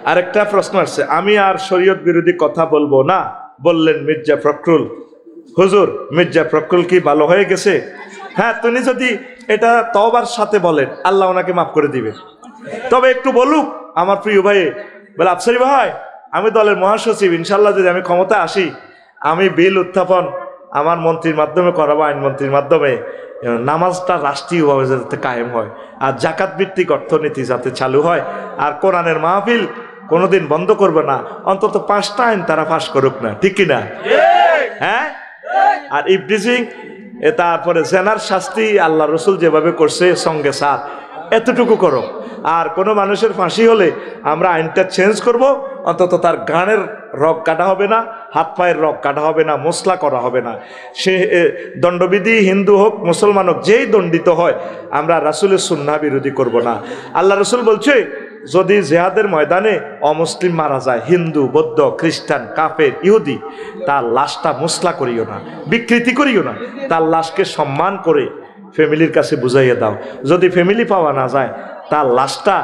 আরেকটা প্রশ্ন আসছে, আমি আর শরীয়ত বিরোধী কথা বলবো না বললেন মির্জা ফখরুল, হুজুর মির্জা ফখরুল কি ভালো হয়ে গেছে? হ্যাঁ, তুমি যদি এটা তওবার সাথে বলেন আল্লাহ ওনাকে মাফ করে দিবে। তবে একটু বলুক আমার প্রিয় ভাই, বলে আফসারি ভাই আমি দলের মহাসচিব, ইনশাল্লাহ যদি আমি ক্ষমতা আসি আমি বিল উত্থাপন আমার মন্ত্রীর মাধ্যমে করাবো, আইনমন্ত্রীর মাধ্যমে, নামাজটা রাষ্ট্রীয়ভাবে যাতে কায়েম হয়, আর জাকাত ভিত্তিক অর্থনীতি যাতে চালু হয়, আর কোরআনের মাহফিল কোনোদিন বন্ধ করবে না, অন্তত 5টা আইন তারা পাশ করুক না, ঠিক কিনা? হ্যাঁ, আর ইফটিজিং তারপরে জেনার শাস্তি আল্লাহ রসুল যেভাবে করছে সঙ্গে সাথ, এতটুকু করো। আর কোনো মানুষের ফাঁসি হলে আমরা আইনটা চেঞ্জ করব, অন্তত তার গানের রগ কাটা হবে না, হাত পায়ের রগ কাটা হবে না, মশলা করা হবে না। সে দণ্ডবিধি হিন্দু হোক মুসলমান হোক যেই দণ্ডিত হয়, আমরা রাসূলের সুন্নাহ বিরোধী করব না। আল্লাহ রসুল বলছে যদি জেহাদের ময়দানে অমুসলিম মারা যায়, হিন্দু বৌদ্ধ খ্রিস্টান কাফের ইহুদি, তার লাশটা মশলা করিও না, বিকৃতি করিও না, তার লাশকে সম্মান করে ফ্যামিলির কাছে বুঝাইয়ে দাও। যদি ফ্যামিলি পাওয়া না যায়, তার লাশটা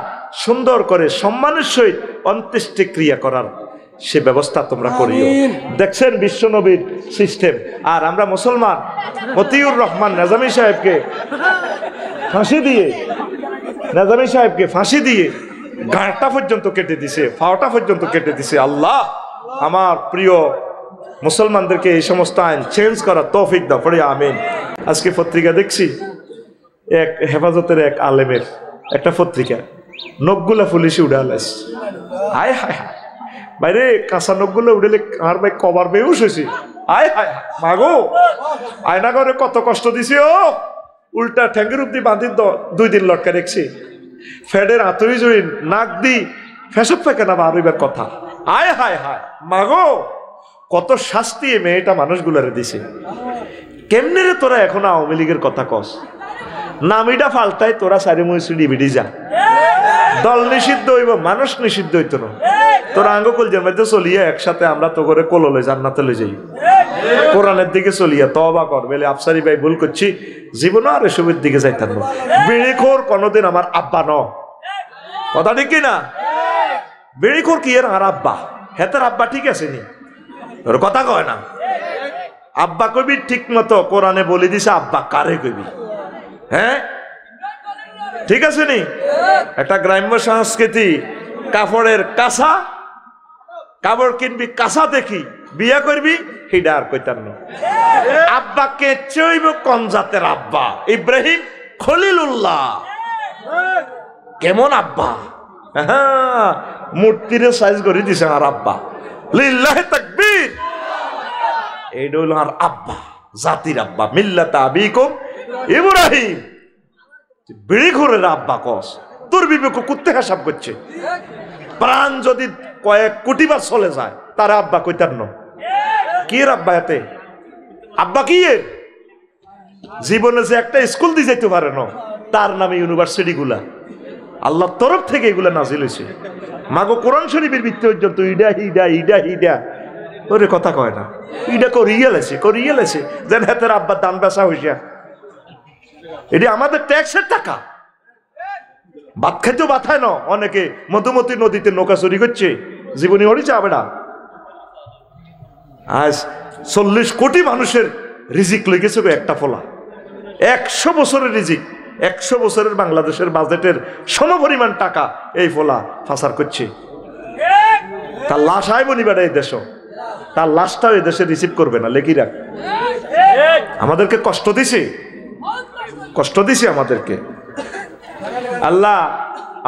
সুন্দর করে সম্মানের সহিত অন্ত্যেষ্টিক্রিয়া করার সে ব্যবস্থা তোমরা করিও। দেখছেন বিশ্বনবীর সিস্টেম। আর আমরা মুসলমান মতিউর রহমান নেজামী সাহেবকে ফাঁসি দিয়ে গাঁটটা পর্যন্ত কেটে দিছে, ফাওটা পর্যন্ত কেটে দিছে। আল্লাহ আমার প্রিয় মুসলমানদেরকে এই সমস্ত আইন চেঞ্জ করার তৌফিক দাও, পড়ে আমিন। আজকে পত্রিকা দেখছি, এক হেফাজতের এক আলেমের একটা পত্রিকা, নখগুলা পুলিশে উড়ালাস। আয় হায় হায় বাইরে, কাঁচা নখগুলো উড়েলে আর ভাই কবার বেউস হয়েছি। আয় হায় মাগো, আয়না করে কত কষ্ট দিছি, ও উল্টা ঠ্যাঙ্গের উপদি বাঁধি 2 দিন লটকা রেখছি, ফ্যাডের আতরি জড়ি নাক দি ফেসব ফেকেনা বারবার কথা। আয় হায় হায় মাগো, কত শাস্তি মেয়েটা মানুষগুলারে দিছে। কেমনে রে তোরা এখন আওয়ামী লীগের কথা কস? নামিটা ফাল্টাই তোরা সারি মুসিডি বিডি যা, দল নিষিদ্ধ হইব, মানুষ নিষিদ্ধ হইতো না। তোরা আঙ্গকুল যে মধ্যে চলিয়া একসাথে আমরা তো করে কোললে জান্নাতে লই যাই, কোরআনের দিকে চলিয়া তওবা কর বলে আফসারি ভাই ভুল করছি, জীবন আর এসবের দিকে যাইতাম না। বিড়িখোর কোনোদিন আমার আব্বা ন, কথা ঠিক কিনা? বিড়িখোর কি এর আর আব্বা? হেতের আব্বা ঠিক আছে নি? তোর কথা কয় না। আব্বা কবি ঠিক মতো কোরআনে বলে দিছে, আব্বা কারে কবি? হ্যাঁ ঠিক আছে নি? একটা গ্রাম্য সংস্কৃতি, কাপড়ের কাঁচা, কাপড় কিনবি কাঁচা দেখি, বিয়া করবি হিডা আর কইতার না। আব্বাকে চইব কোন জাতের আব্বা? ইব্রাহিম খলিলুল্লাহ, কেমন আব্বা? হ্যাঁ, মূর্তিরে সাইজ করে দিছে আর আব্বা, লিল্লাহি তাকবীর। এইটা হলো আর আব্বা, জাতির আব্বা, মিল্লাতা আবিকুম ইব্রাহিম। বিড়িখোরের আব্বা কস, তোর বিবেক কুত্তে হিসাব করছে। প্রাণ যদি কয়েক কোটি বার চলে যায়, তার আব্বা কইতার ন কি এর আব্বা? এতে আব্বা কি এর? জীবনে যে একটা স্কুল দিয়ে যাইতে পারে না, তার নামে ইউনিভার্সিটি গুলা আল্লাহর তরফ থেকে এগুলা নাজিল হয়েছে। মাগো কোরআন শরীফের ভিত্তি পর্যন্ত ইডা হিডা ইডা হিডা ওরে কথা কয় না, ইডা করিয়ে লেছে যেন হাতের আব্বার দান বেচা হইসা। এটি আমাদের ট্যাক্সের টাকা। ভাত খাইতেও বাথায় না, অনেকে মধুমতি নদীতে নৌকা চুরি করছে, জীবনী হরি যাবে না। আজ 40 কোটি মানুষের রিজিক লই গেছে একটা ফলা, 100 বছরের রিজিক, 100 বছরের বাংলাদেশের বাজেটের সমপরিমাণ টাকা এই ফলা ফাঁসার করছে। তার লাশ আইব নিবেড়া এই দেশ, তার লাশটাও এই দেশে রিসিভ করবে না। লেখি রাখ, আমাদেরকে কষ্ট দিছে আমাদেরকে। আল্লাহ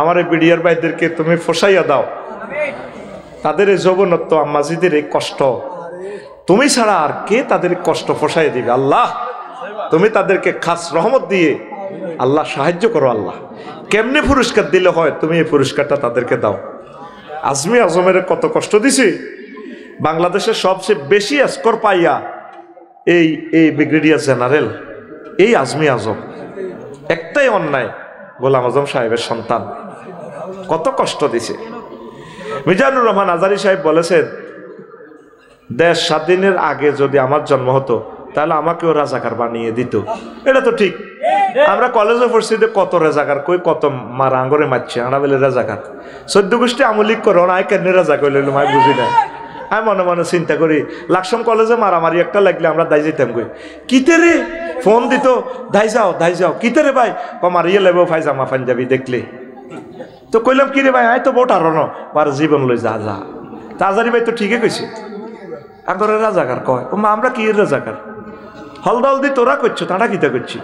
আমার এই বিডিআর ভাইদেরকে তুমি ফসাইয়া দাও, তাদের এই যৌবনত্ব আম্মাজিদের এই কষ্ট, তুমি ছাড়া আর কে তাদের কষ্ট ফসাই দিবে? আল্লাহ তুমি তাদেরকে খাস রহমত দিয়ে আল্লাহ সাহায্য করো। আল্লাহ কেমনে পুরস্কার দিলে হয়, তুমি এই পুরস্কারটা তাদেরকে দাও। আজমি আজমের কত কষ্ট দিছি, বাংলাদেশের সবচেয়ে বেশি স্কোর পাইয়া এই ব্রিগেডিয়ার জেনারেল এই আজমি আজম, একটাই অন্যায়, গোলাম আজম সাহেবের সন্তান, কত কষ্ট দিছে। মিজানুর রহমান আজারি সাহেব বলেছেন, দেশ স্বাধীনের আগে যদি আমার জন্ম হতো তাহলে আমাকেও রাজাকার বানিয়ে দিত। এটা তো ঠিক, আমরা কলেজে পড়ছি কত রেজাকার কই কত মারা আঙ্গরে মারছে আমরা বলে রেজাকার 14 গোষ্ঠী আমলিক করো না কেন রেজা কইলে আমি বুঝি না আমি মনে মনে চিন্তা করি লাকসাম কলেজে মারামারি একটা লাগলে আমরা দাই যেতাম কই কিতে রে ফোন দিত দাই যাও কিতে রে ভাই মারিয়ে লেবো ফাইজামা পাঞ্জাবি দেখলে তো কইলাম কি রে ভাই আয় তো বোট আর বার জীবন লই যা যা তাজারি ভাই তো ঠিকই কইছে আঙ্গরে রাজাকার কয় ও মা আমরা কি রাজাকার হলদল দি তোরা করছো তারা কিতা করছি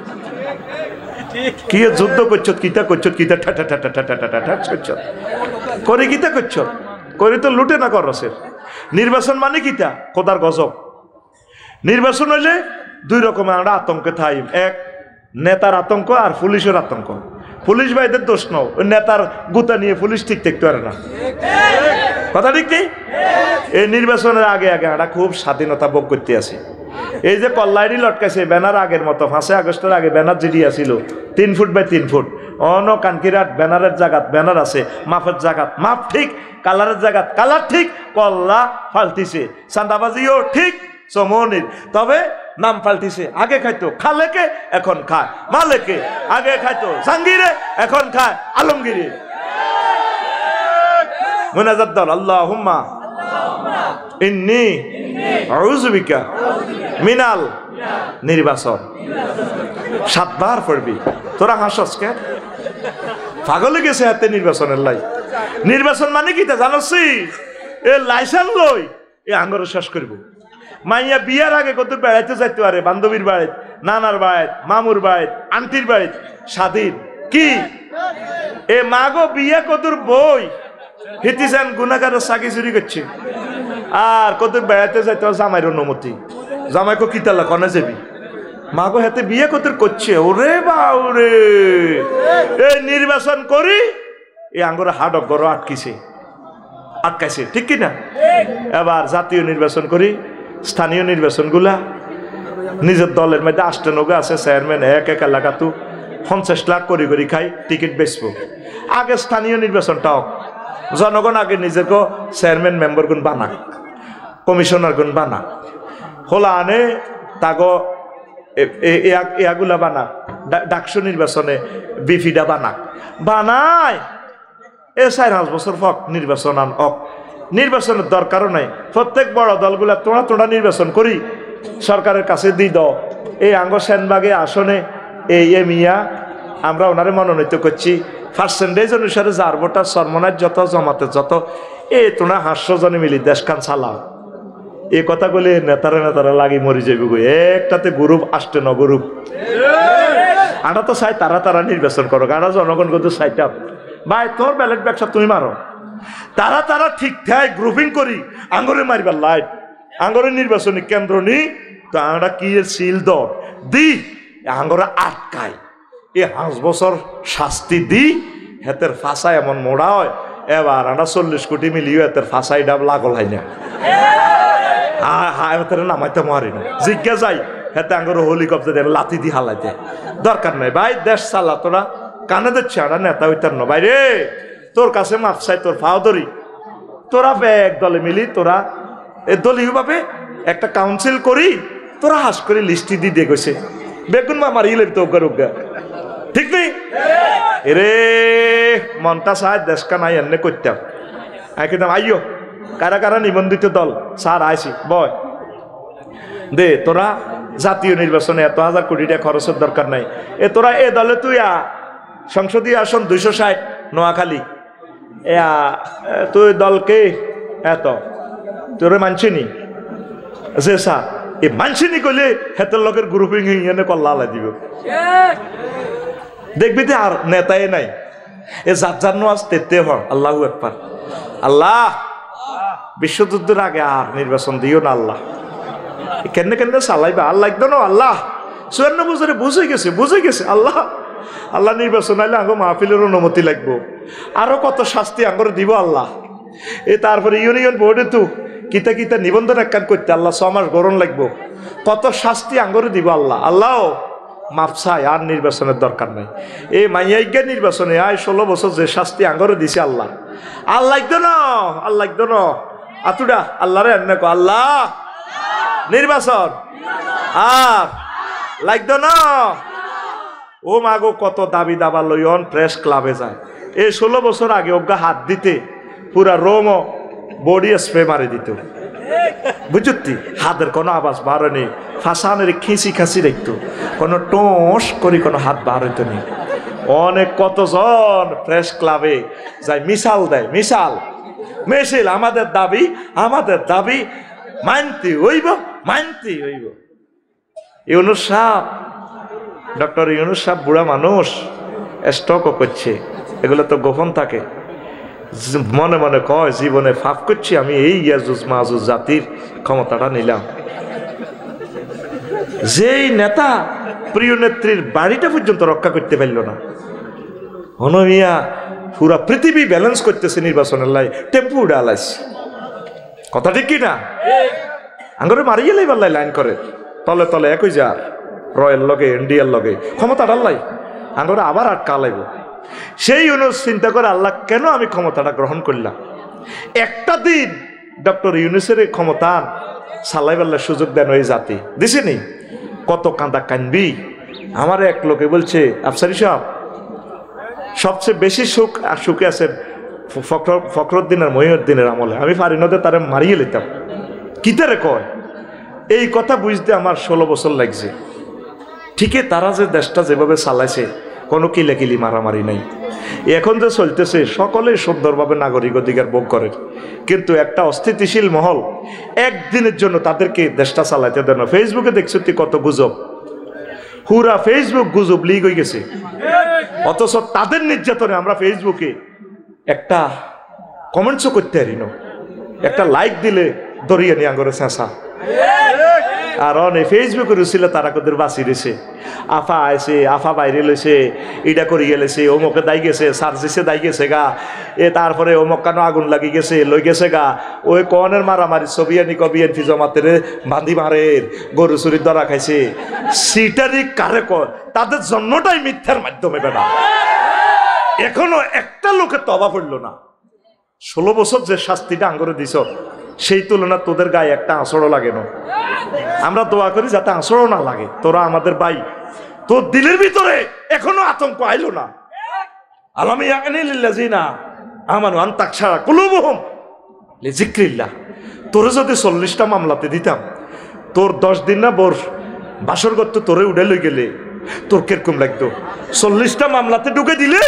কি যুদ্ধ করছো কিতা করছো কিতা ঠাটা ঠাটা ঠাটা ঠাটা ঠাট করছো করে কিতা করছো করে তো লুটে না করসের নির্বাচন মানে কিতা খোদার গজব নির্বাচন হইলে দুই রকমের আমরা আতঙ্কে থাই এক নেতার আতঙ্ক আর পুলিশের আতঙ্ক পুলিশ ভাইদের দোষ নাও ওই নেতার গুতা নিয়ে পুলিশ ঠিক থাকতে পারে না কথা ঠিক নেই এই নির্বাচনের আগে আগে আমরা খুব স্বাধীনতা ভোগ করতে আছি এই যে কল্লাইডি লটকাইছে ব্যানার আগের মতো 5 আগস্টের আগে ব্যানার যেটি আছিল 3 ফুট বাই 3 ফুট অন কানকিরাট ব্যানারের জায়গাত ব্যানার আছে মাপের জায়গাত মাপ ঠিক কালারের জায়গাত কালার ঠিক কল্লা ফালতিছে চাঁদাবাজিও ঠিক চমনির তবে নাম পাল্টিছে আগে খাইতো খালেকে এখন খায় মালেকে আগে খাইতো জাঙ্গিরে এখন খায় আলমগিরি মুনাজাত দল আল্লাহুম্মা ইন্নী আউযু বিকা মিনাল নির্বাচন 7 বার পড়বি তোরা হাসস কে পাগল হয়ে গেছে হাতে নির্বাচনের লাই নির্বাচন মানে কি তা জানোস এ লাইসেন্স লই এ আঙ্গর শেষ করব মাইয়া বিয়ার আগে কত বেড়াইতে যাইতে পারে বান্ধবীর বাড়িতে নানার বাড়িতে মামুর বাড়িতে আন্টির বাড়িতে স্বাধীন কি এ মাগো বিয়া কতর বই হিতিসান গুনাহগারের সাকি চুরি করছে আর কত বেড়াইতে যাইতে জামাইর অনুমতি জামাইকে কিতালা কনে যাবি মাগো হাতে বিয়ে কতর করছে ওরে বাউরে এই নির্বাচন করি এই আঙ্গুর হাডক গড় আটকাইছে ঠিক কিনা এবার জাতীয় নির্বাচন করি স্থানীয় নির্বাচনগুলা নিজের দলের মধ্যে 98 আছে চেয়ারম্যান এক এলাকা তো 50 লাখ করে খাই টিকিট বেচবো আগে স্থানীয় নির্বাচনটাও জনগণ আগে নিজেকে চেয়ারম্যান মেম্বার গুণ বানাক কমিশনার গুণ বানাক হোলা আনে তাগো এগুলা বানাক ডাকসু নির্বাচনে বিফিডা বানাক বানায় এ 4-5 বছর ফক নির্বাচন আন নির্বাচনের দরকারও নাই প্রত্যেক বড় দলগুলা তোড়া নির্বাচন করি সরকারের কাছে দিই দাও এই আঙ্গ সেনবাগে আসনে এই মিয়া আমরা ওনারে মনোনীত করছি পার্সেন্টেজ অনুসারে যার ভোটার সরমনার যত জমাতে যত এ তোরা 500 জনে মিলি দেশখান চালাও এই কথা বলে নেতারা লাগি মরি যাবি গো একটাতে গ্রুপ আসতে ন গ্রুপ আমরা তো চাই তারা নির্বাচন করো আমরা জনগণ কিন্তু চাইটা ভাই তোর ব্যালট ব্যবসা তুমি মারো তারা ঠিকঠাক গ্রুপিং করি আঙ্গরে মারিবার লাইট আঙ্গরে নির্বাচনী কেন্দ্র নি তো আমরা কি সিল দি আঙ্গরে আটকায় এ 5 বছর শাস্তি দি হেতের ফাঁসা এমন মোড়া হয় এবার আমরা 40 কোটি মিলিয়ে হেতের ফাঁসাই ডাব লাগল হয় না হাতের নামাইতে মারি না জিজ্ঞা যাই হেতে আঙ্গরে হেলিকপ্টার দিয়ে লাথি দি হালাইতে দরকার নাই ভাই দেশ চালা তোরা কানে দিচ্ছে আমরা নেতা হইতার না ভাই রে তোর কাছে মাপ চাই তোর ফাও ধরি তোরা এক দলে মিলি তোরা এ দলীয় ভাবে একটা কাউন্সিল করি তোরা হাস করে লিস্টি দিয়ে গেছে বেগুন মা মারিয়ে তো উগা ঠিক নেই এরে মনটা চায় দেশকা নাই এনে করতাম একদম আইও কারা নিবন্ধিত দল স্যার আইসি বয় দে তোরা জাতীয় নির্বাচনে এত 1000 কোটি টাকা খরচের দরকার নাই এ তোরা এ দলে তুই সংসদীয় আসন 260 নোয়াখালী তুই দলকে এত তোরে মানছিনি যে স্যার এ মানছিনি কইলে হেতের লোকের গ্রুপিং এনে কল্লা লাই দিব দেখবি তো আর নেতাই নাই এ যার নাজ তেতে হন আল্লাহু আকবার আল্লাহ বিশ্বযুদ্ধের আগে আর নির্বাচন দিও না আল্লাহ কেন চালাইবা আল্লাহ একদম আল্লাহ 54 বছরে বুঝে গেছে আল্লাহ নির্বাচন আইলে আঙ্গ মাহফিলের অনুমতি লাগবো আরো কত শাস্তি আঙ্গরে দিব আল্লাহ এ তারপরে ইউনিয়ন বোর্ডে তো কিতা নিবন্ধন একখান করতে আল্লাহ 6 মাস গরম লাগবো কত শাস্তি আঙ্গরে দিব আল্লাহ মাপসায় আর নির্বাচনের দরকার নাই এই মাইয়াইজ্ঞা নির্বাচনে 16 বছর যে শাস্তি আঙ্গরে দিছে আল্লাহ একদম আতুডা আল্লাহরে এনে কো আল্লাহ নির্বাচন আর লাগতো না ও মাগো কত দাবি দাবা লইন প্রেস ক্লাবে যায়। এই 16 বছর আগে ওগা হাত দিতে পুরা রোম বডি স্প্রে মারি দিত, বুঝতি? হাতের কোনো আওয়াজ বার নেই, ফাঁসানের খিঁচি খাঁচি দেখতো, কোনো টোস করি কোনো হাত বার হইতো নেই। অনেক কতজন প্রেস ক্লাবে যায় মিসাল দেয়, মিছিল আমাদের দাবি মানতে হইব। ইউনূস সাহেব, ডক্টর ইউনূস সাহেব বুড়া মানুষ, স্ট্রোকও করছে, এগুলো তো গোপন থাকে। মনে মনে কয় জীবনে ফাফ করছি আমি, এই ইয়াজুজ মাজুজ জাতির ক্ষমতাটা নিলাম। যেই নেতা প্রিয় নেত্রীর বাড়িটা পর্যন্ত রক্ষা করতে পারল না, হনমিয়া পুরা পৃথিবী ব্যালেন্স করতেছে নির্বাচনের লাই, টেম্পু ডালাইছে। কথা ঠিক কি না? আঙ্গরে মারিয়ে লাইবার লাইন করে তলে তলে একই যার রয়েল লগে ইন্ডিয়ার লগে ক্ষমতা ডাল্লাই আঙ্গরে আবার আটকা লাইব। সেই ইউনূস চিন্তা করে আল্লাহ কেন আমি ক্ষমতাটা গ্রহণ করলাম। একটা দিন ডক্টর ইউনূসের ক্ষমতা চালাইবার সুযোগ দেন ওই জাতি দিছেনি। কত কাঁদা কানবি। আমার এক লোকে বলছে, আফসারি সাহেব সবচেয়ে বেশি সুখে আছেন ফখরুদ্দিন আর মহিউদ্দিনের আমলে। আমি পারি নদে তারা মারিয়ে লিতাম। কিতারে কয় এই কথা বুঝতে আমার 16 বছর লাগছে। ঠিকই তারা যে দেশটা যেভাবে চালাইছে, কোনো কিলাকিলি মারামারি নাই। এখন যে চলতেছে সকলেই সুন্দরভাবে নাগরিক অধিকার ভোগ করে, কিন্তু একটা অস্থিতিশীল মহল একদিনের জন্য তাদেরকে দেশটা চালাইতে দেয় না। ফেসবুকে দেখছো তুই কত গুজব, পুরা ফেসবুক গুজব লিগ হয়ে গেছে। অথচ তাদের নির্যাতনে আমরা ফেসবুকে একটা কমেন্টসও করতে পারি না, একটা লাইক দিলে দরিয়ে নিয়ে আঙ্গরে চেঁচা। আর অনেক ফেসবুকে রুছিল তারা কদের বাঁচি রয়েছে, আফা আইছে, আফা বাইরে লইছে, এটা করিয়ে লেছে, অমুকে দাই গেছে, সার্জিসে দাই গেছে গা, তারপরে অমুক কানো আগুন লাগি গেছে লই গেছে গা। ওই কনের মারামারি ছবি আনি বিএনপি জমাতের বান্ধি মারের গরু চুরির ধরা খাইছে। সিটারি কারে কর, তাদের জন্মটাই মিথ্যার মাধ্যমে বেড়া। এখনো একটা লোকের তবা পড়ল না। 16 বছর যে শাস্তিটা আঙ্গরে দিছ, সেই তুলনা তোদের গায়ে একটা আঁচড়ও লাগে না। আমরা দোয়া করি যাতে আঁচড়ও না লাগে। তোরা আমাদের ভাই, তোর দিলের ভিতরে এখনো আতঙ্ক আইলো না। আলামি ইয়াকানিলিল্লাযিনা আমানু আন তাকশারা কুলুবুহুম লিযিকরিল্লাহ। তোরে যদি 40টা মামলাতে দিতাম, তোর 10 দিন না বোর বাসর করতে তোরে উড়ে লই গেলে তোর কিরকম লাগতো? 40টা মামলাতে ঢুকে দিলে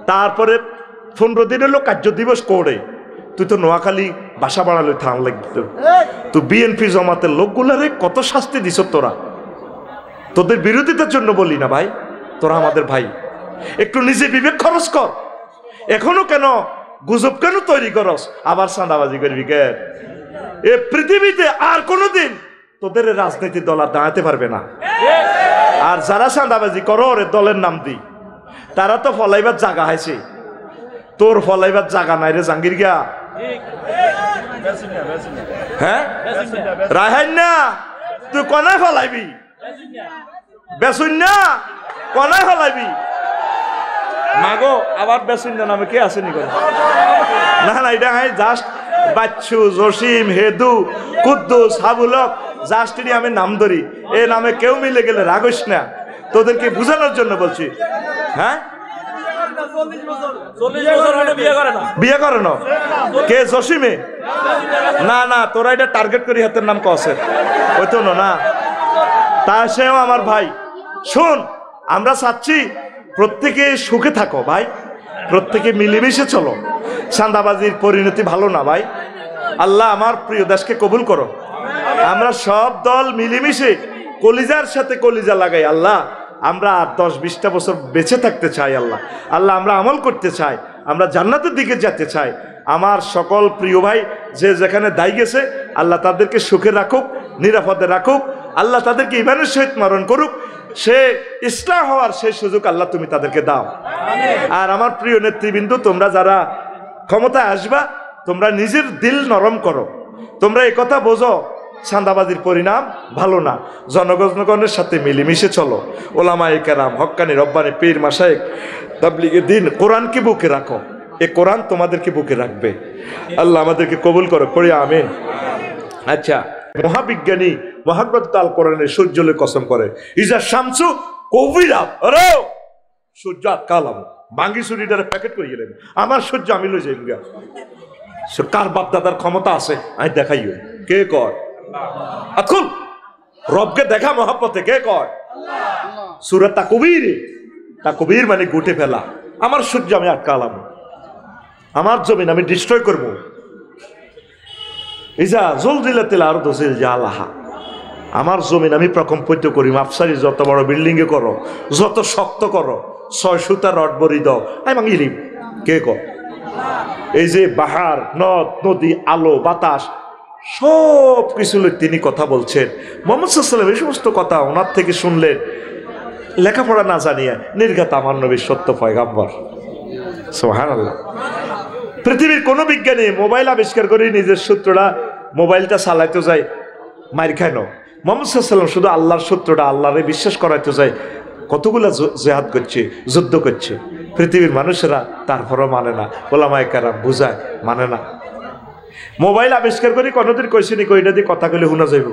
তারপরে 15 দিনের লোক কার্য দিবস করে তুই তো নোয়াখালী বাসা বাড়ালে থাম লাগত। তুই বিএনপি জমাতের লোকগুলারে কত শাস্তি দিছ তোরা। তোদের বিরোধিতার জন্য বলি না ভাই, তোরা আমাদের ভাই, একটু নিজে বিবেক খরচ কর। এখনো কেন গুজব কেন তৈরি করস, আবার চাঁদাবাজি করবি কে? এ পৃথিবীতে আর কোনোদিন তোদের রাজনৈতিক দল আর দাঁড়াতে পারবে না। আর যারা চাঁদাবাজি করো ওরে দলের নাম দি, তারা তো ফলাইবার জায়গা হয়েছে, তোর ফলাইবার জায়গা নাই রে জাঙ্গির গা। হ্যাঁ রাহাই না, তুই কনায় ফলাইবি? বেসুন না, কনায় ফলাইবি? মাগো আবার বেসুন না নামে কে আসেনি করে? না না, এটা জাস্ট বাচ্চু, জসিম, হেদু, কুদ্দুস, হাবুলক জাস্ট আমি নাম ধরি। এ নামে কেউ মিলে গেলে রাগস না, তোদেরকে বুঝানোর জন্য বলছি। হ্যাঁ বিয়ে করে না কে? জসিমে? না না, তোরা এটা টার্গেট করি হাতের নাম কসের ওই তো না। তা সেও আমার ভাই, শোন, আমরা চাচ্ছি প্রত্যেকে সুখে থাকো ভাই, প্রত্যেকে মিলেমিশে চলো। চাঁদাবাজির পরিণতি ভালো না ভাই। আল্লাহ আমার প্রিয় দেশকে কবুল করো। আমরা সব দল মিলেমিশে কলিজার সাথে কলিজা লাগাই। আল্লাহ আমরা 10-20টা বছর বেঁচে থাকতে চাই। আল্লাহ আল্লাহ আমরা আমল করতে চাই, আমরা জান্নাতের দিকে যেতে চাই। আমার সকল প্রিয় ভাই যে যেখানে দায়ী গেছে, আল্লাহ তাদেরকে সুখে রাখুক, নিরাপদে রাখুক। আল্লাহ তাদেরকে ইমানের সহিত মরণ করুক। সে ইসলাম হওয়ার সেই সুযোগ আল্লাহ তুমি তাদেরকে দাও। আর আমার প্রিয় নেতৃবৃন্দ, তোমরা যারা ক্ষমতায় আসবা, তোমরা নিজের দিল নরম করো। তোমরা এই কথা বোঝো চাঁদাবাজির পরিণাম ভালো না। জনগণের সাথে মিলেমিশে চলো। ওলামায়ে কেরাম, হক্কানি, রব্বানি, পীর, মাশায়েখ, তাবলীগের দিন, কোরআনকে বুকে রাখো। এই কোরআন তোমাদেরকে বুকে রাখবে। আল্লাহ আমাদেরকে কবুল করো, পড়ি আমিন। আচ্ছা, মহাবিজ্ঞানী মুহাম্মদ আল কোরআনের সূর্যলে কসম করে ইজা শামসু কুবিরাত, আরে সূর্য আটকালাম ভাঙ্গি চুরিটারে প্যাকেট করে গেলেন আমার সূর্য আমি লই যাই গা। কার বাপ দাদার ক্ষমতা আছে আমি দেখাইও, কে কয়? এখন রবকে দেখা মহব্বতে কে কয়? সূরা তাকবীর, তাকবীর মানে গুটে ফেলা। আমার সূর্য আমি আটকালাম, আমার জমিন আমি ডিস্ট্রয় করব। ইজা জুলজিলাতিল আরদু জিলজালাহা, আমার জমিন আমি প্রকম্পিত করি। মাপসারি যত বড় বিল্ডিং এ করো, যত শক্ত করো, 6 সুতা রড বরি দাও, আমি ভাঙিলিম, কে কয়? এই যে বাহার, নদ নদী, আলো বাতাস সব কিছু তিনি কথা বলছেন। মুহাম্মদ সাল্লাল্লাহু আলাইহি ওয়াসাল্লাম এই সমস্ত কথা ওনার থেকে শুনলেন, লেখাপড়া না জানিয়ে নির্ঘাত আমার নবীর সত্য পয়গাম্বর। সুবহানাল্লাহ। পৃথিবীর কোন বিজ্ঞানী মোবাইল আবিষ্কার করে নিজের সূত্রটা মোবাইলটা চালাইতে যায় মার খায় না। মুহাম্মদ সাল্লাল্লাহু আলাইহি ওয়াসাল্লাম শুধু আল্লাহর সূত্রটা আল্লাহরে বিশ্বাস করাইতে যায়, কতগুলা জিহাদ করছে, যুদ্ধ করছে। পৃথিবীর মানুষেরা তারপরও মানে না, ওলামায়ে কেরাম বুঝায়, মানে না। মোবাইল আবিষ্কার করে কোনোদিন কইছে নি কইটা দিয়ে কথা কইলে শোনা যাইব?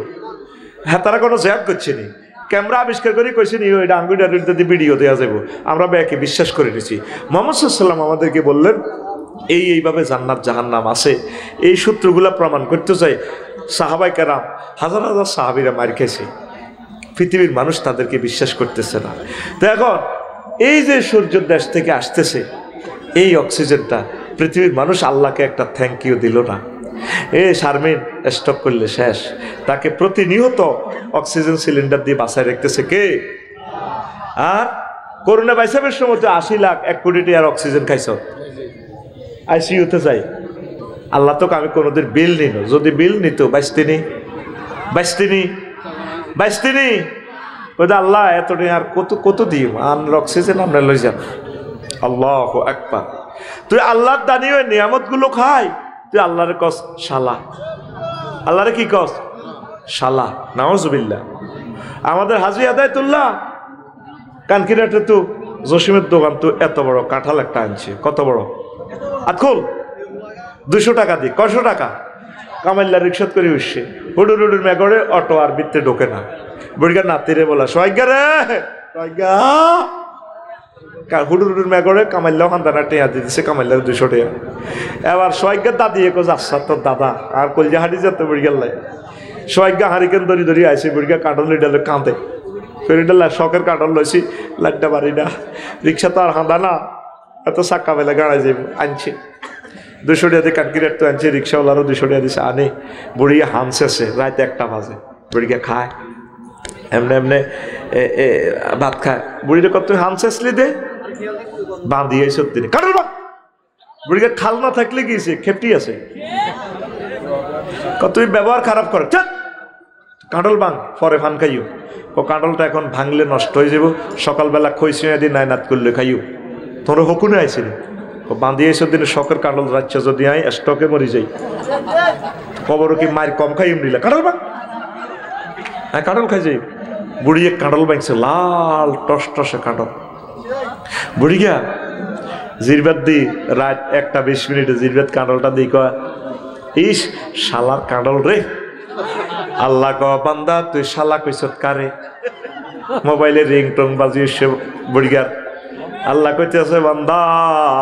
হ্যাঁ, তারা কোনো জিহাদ করছে নি। ক্যামেরা আবিষ্কার করে কইছে নি ওইটা আঙ্গুলিটা দিয়ে ভিডিও দেওয়া যাবো, আমরা ব্যাকে বিশ্বাস করে নিছি। মুহাম্মদ সাল্লাল্লাহু আলাইহি ওয়াসাল্লাম আমাদেরকে বললেন এইভাবে জান্নাত জাহান্নাম আছে। এই সূত্রগুলা প্রমাণ করতে চাই। সাহাবায়ে কেরাম হাজার হাজার সাহাবীরা মার খেয়েছে, পৃথিবীর মানুষ তাদেরকে বিশ্বাস করতেছে না। তো এখন এই যে সূর্যের দেশ থেকে আসতেছে এই অক্সিজেনটা, পৃথিবীর মানুষ আল্লাহকে একটা থ্যাংক ইউ দিল না। শারমিন স্টক করলে শেষ, তাকে প্রতিনিয়ত অক্সিজেন সিলিন্ডার দিয়ে বাসায় রাখতেছে কে? আর করোনা ভাইরাসের সময় 80 লাখ 1 কোটি টাকার অক্সিজেন খাইছ, আইসিইউতে যাই। আল্লাহ তো আমি কোনোদিন বিল নিল, যদি বিল নিত বাইস্তিনি ওই আল্লাহ এত আর কত দিই অক্সিজেন আমরা লই যান। আল্লাহু আকবার। তুই আল্লাহর দানি ওই নিয়ামত গুলো খাই, তুই আল্লাহর কস শালা, আল্লাহরে কি কস শালা, নাউজুবিল্লাহ। আমাদের হাজী আদায়তুল্লাহ কানকিরাটে তো জসিমের দোকান তো এত বড় কাঁঠাল একটা আনছে, কত বড় আতকুল, 200 টাকা দিই, 100 টাকা কামাইল্লা রিক্সাত করে উঠছে, হুডুর মেঘরে অটো আর বৃত্তে ঢোকে না। বুড়িগা নাতিরে বলা সোয়াইগা রে সোয়াইগা, হুডুর মেঘরে কামাইল্লা খান্দানা টেয়া দিয়ে দিছে, কামাইল্লার 200 টাকা। এবার সোয়াইগার দাদি কোজ আচ্ছা তোর দাদা আর কলজা হাঁটি যেত বুড়িগার লাই। সোয়াইগা হারিকেন ধরি আইসে, বুড়িগা কাঁটল লিডালে কাঁদে, ফেরিডাল্লা শখের কাঁটল লইছি, লাড্ডা বাড়ি না, রিক্সা তো আর হাঁদা না, এত চাক্কা বেলা গাড়াই যাইব, আনছে 200 টাকা দিয়ে কানকিরাট তো আনছে, রিক্সাওয়ালারও 200 টাকা দিছে, আনে। বুড়িয়া হামসেছে, রাত 1টা বাজে, বুড়িয়া খায় এমনি ভাত খায়। বুড়িটা কত হামসেসলি দে বাঁধিয়ে সত্যি কাটল বাঁধ। বুড়িকে খাল না থাকলে গিয়েছে, খেপটি আছে, কত ব্যবহার খারাপ করে, কাঁটল ভাঙ পরে ফান খাইও। ও কাঁটলটা এখন ভাঙলে নষ্ট হয়ে যাব, সকালবেলা খইসিয়া দিয়ে নাইনাত করলে খাইও। তোর হকুনে আইছিল বাঁধিয়ে এসে দিনে শখের কাঁটল রাখছে, যদি আই স্টকে মরি যাই, কবর কি মায়ের কম খাই নিলা কাঁটল ভাঙ, হ্যাঁ কাঁটল খাই যাই। বুড়িয়ে কাঁটল ভাঙছে, লাল টস টসে কাঁটল। বুড়ি গিয়া জিরবাদ দি রাত 1টা 20 মিনিটে জিরবাদ কাঁটলটা দিই কয়, ইস শালার কাঁটল রে। আল্লাহ ক বান্দা তুই শালা কইছত কারে? মোবাইলে রিংটোন বাজিয়ে বুড়িগার। আল্লাহ কইতেছে বান্দা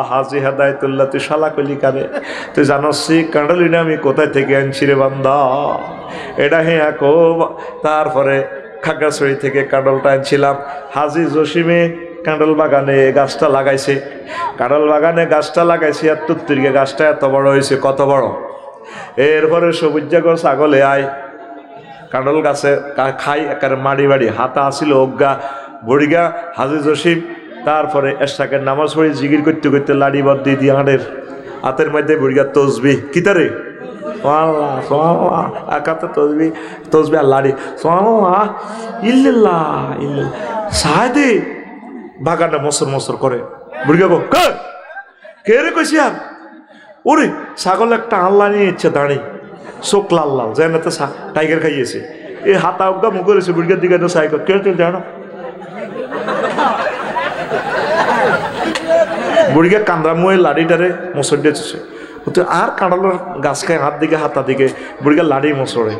হাজী হেদায়েতুল্লাহ তুই শালা কইলি কারে? তুই জানোস কাঁটলিনা আমি কোথায় থেকে আনছি রে বান্দা? এটা হ্যাঁ কো। তারপরে খাগড়াছড়ি থেকে কাঁটলটা আনছিলাম, হাজী জসিমে কাঁটল বাগানে গাছটা লাগাইছে, কাঁটল বাগানে গাছটা লাগাইছে, আর তুত্তুরিকে গাছটা এত বড় হয়েছে, কত বড়। এরপরে সবুজ জাগর ছাগলে আয় কাঁটল গাছে খাই, একার মাড়ি বাড়ি হাতা আসিল অজ্ঞা। বুড়িগা হাজী জসিম তারপরে এশাকের নামাজ পড়ে জিগির করতে করতে লাড়ি বাদ দিয়ে দিয়ে হাতের মধ্যে বুড়িগা তসবি কিতারে একাতে তসবি তসবি আর লাড়ি ইল্লাল্লাহ ইল্লাল্লাহ সাহায্যে বাগানটা মসর মসর করে। বুড়িগা গো কে রে কইছি আর ওরে ছাগল একটা আল্লাহ নিয়ে ইচ্ছে দাঁড়ি, চোখ লাল লাল যেন তো টাইগার খাইয়েছে, এই হাতা অজ্ঞা মুখ করেছে। বুড়িগার দিকে সাইকেল কে জানো? বুড়িগা কান্দ্রা মুয়ে লাড়িটারে মসর দিয়েছে, তো আর কাঁঠালের গাছ খায় হাত দিকে হাতা দিকে বুড়িগা লাড়ি মশড়ে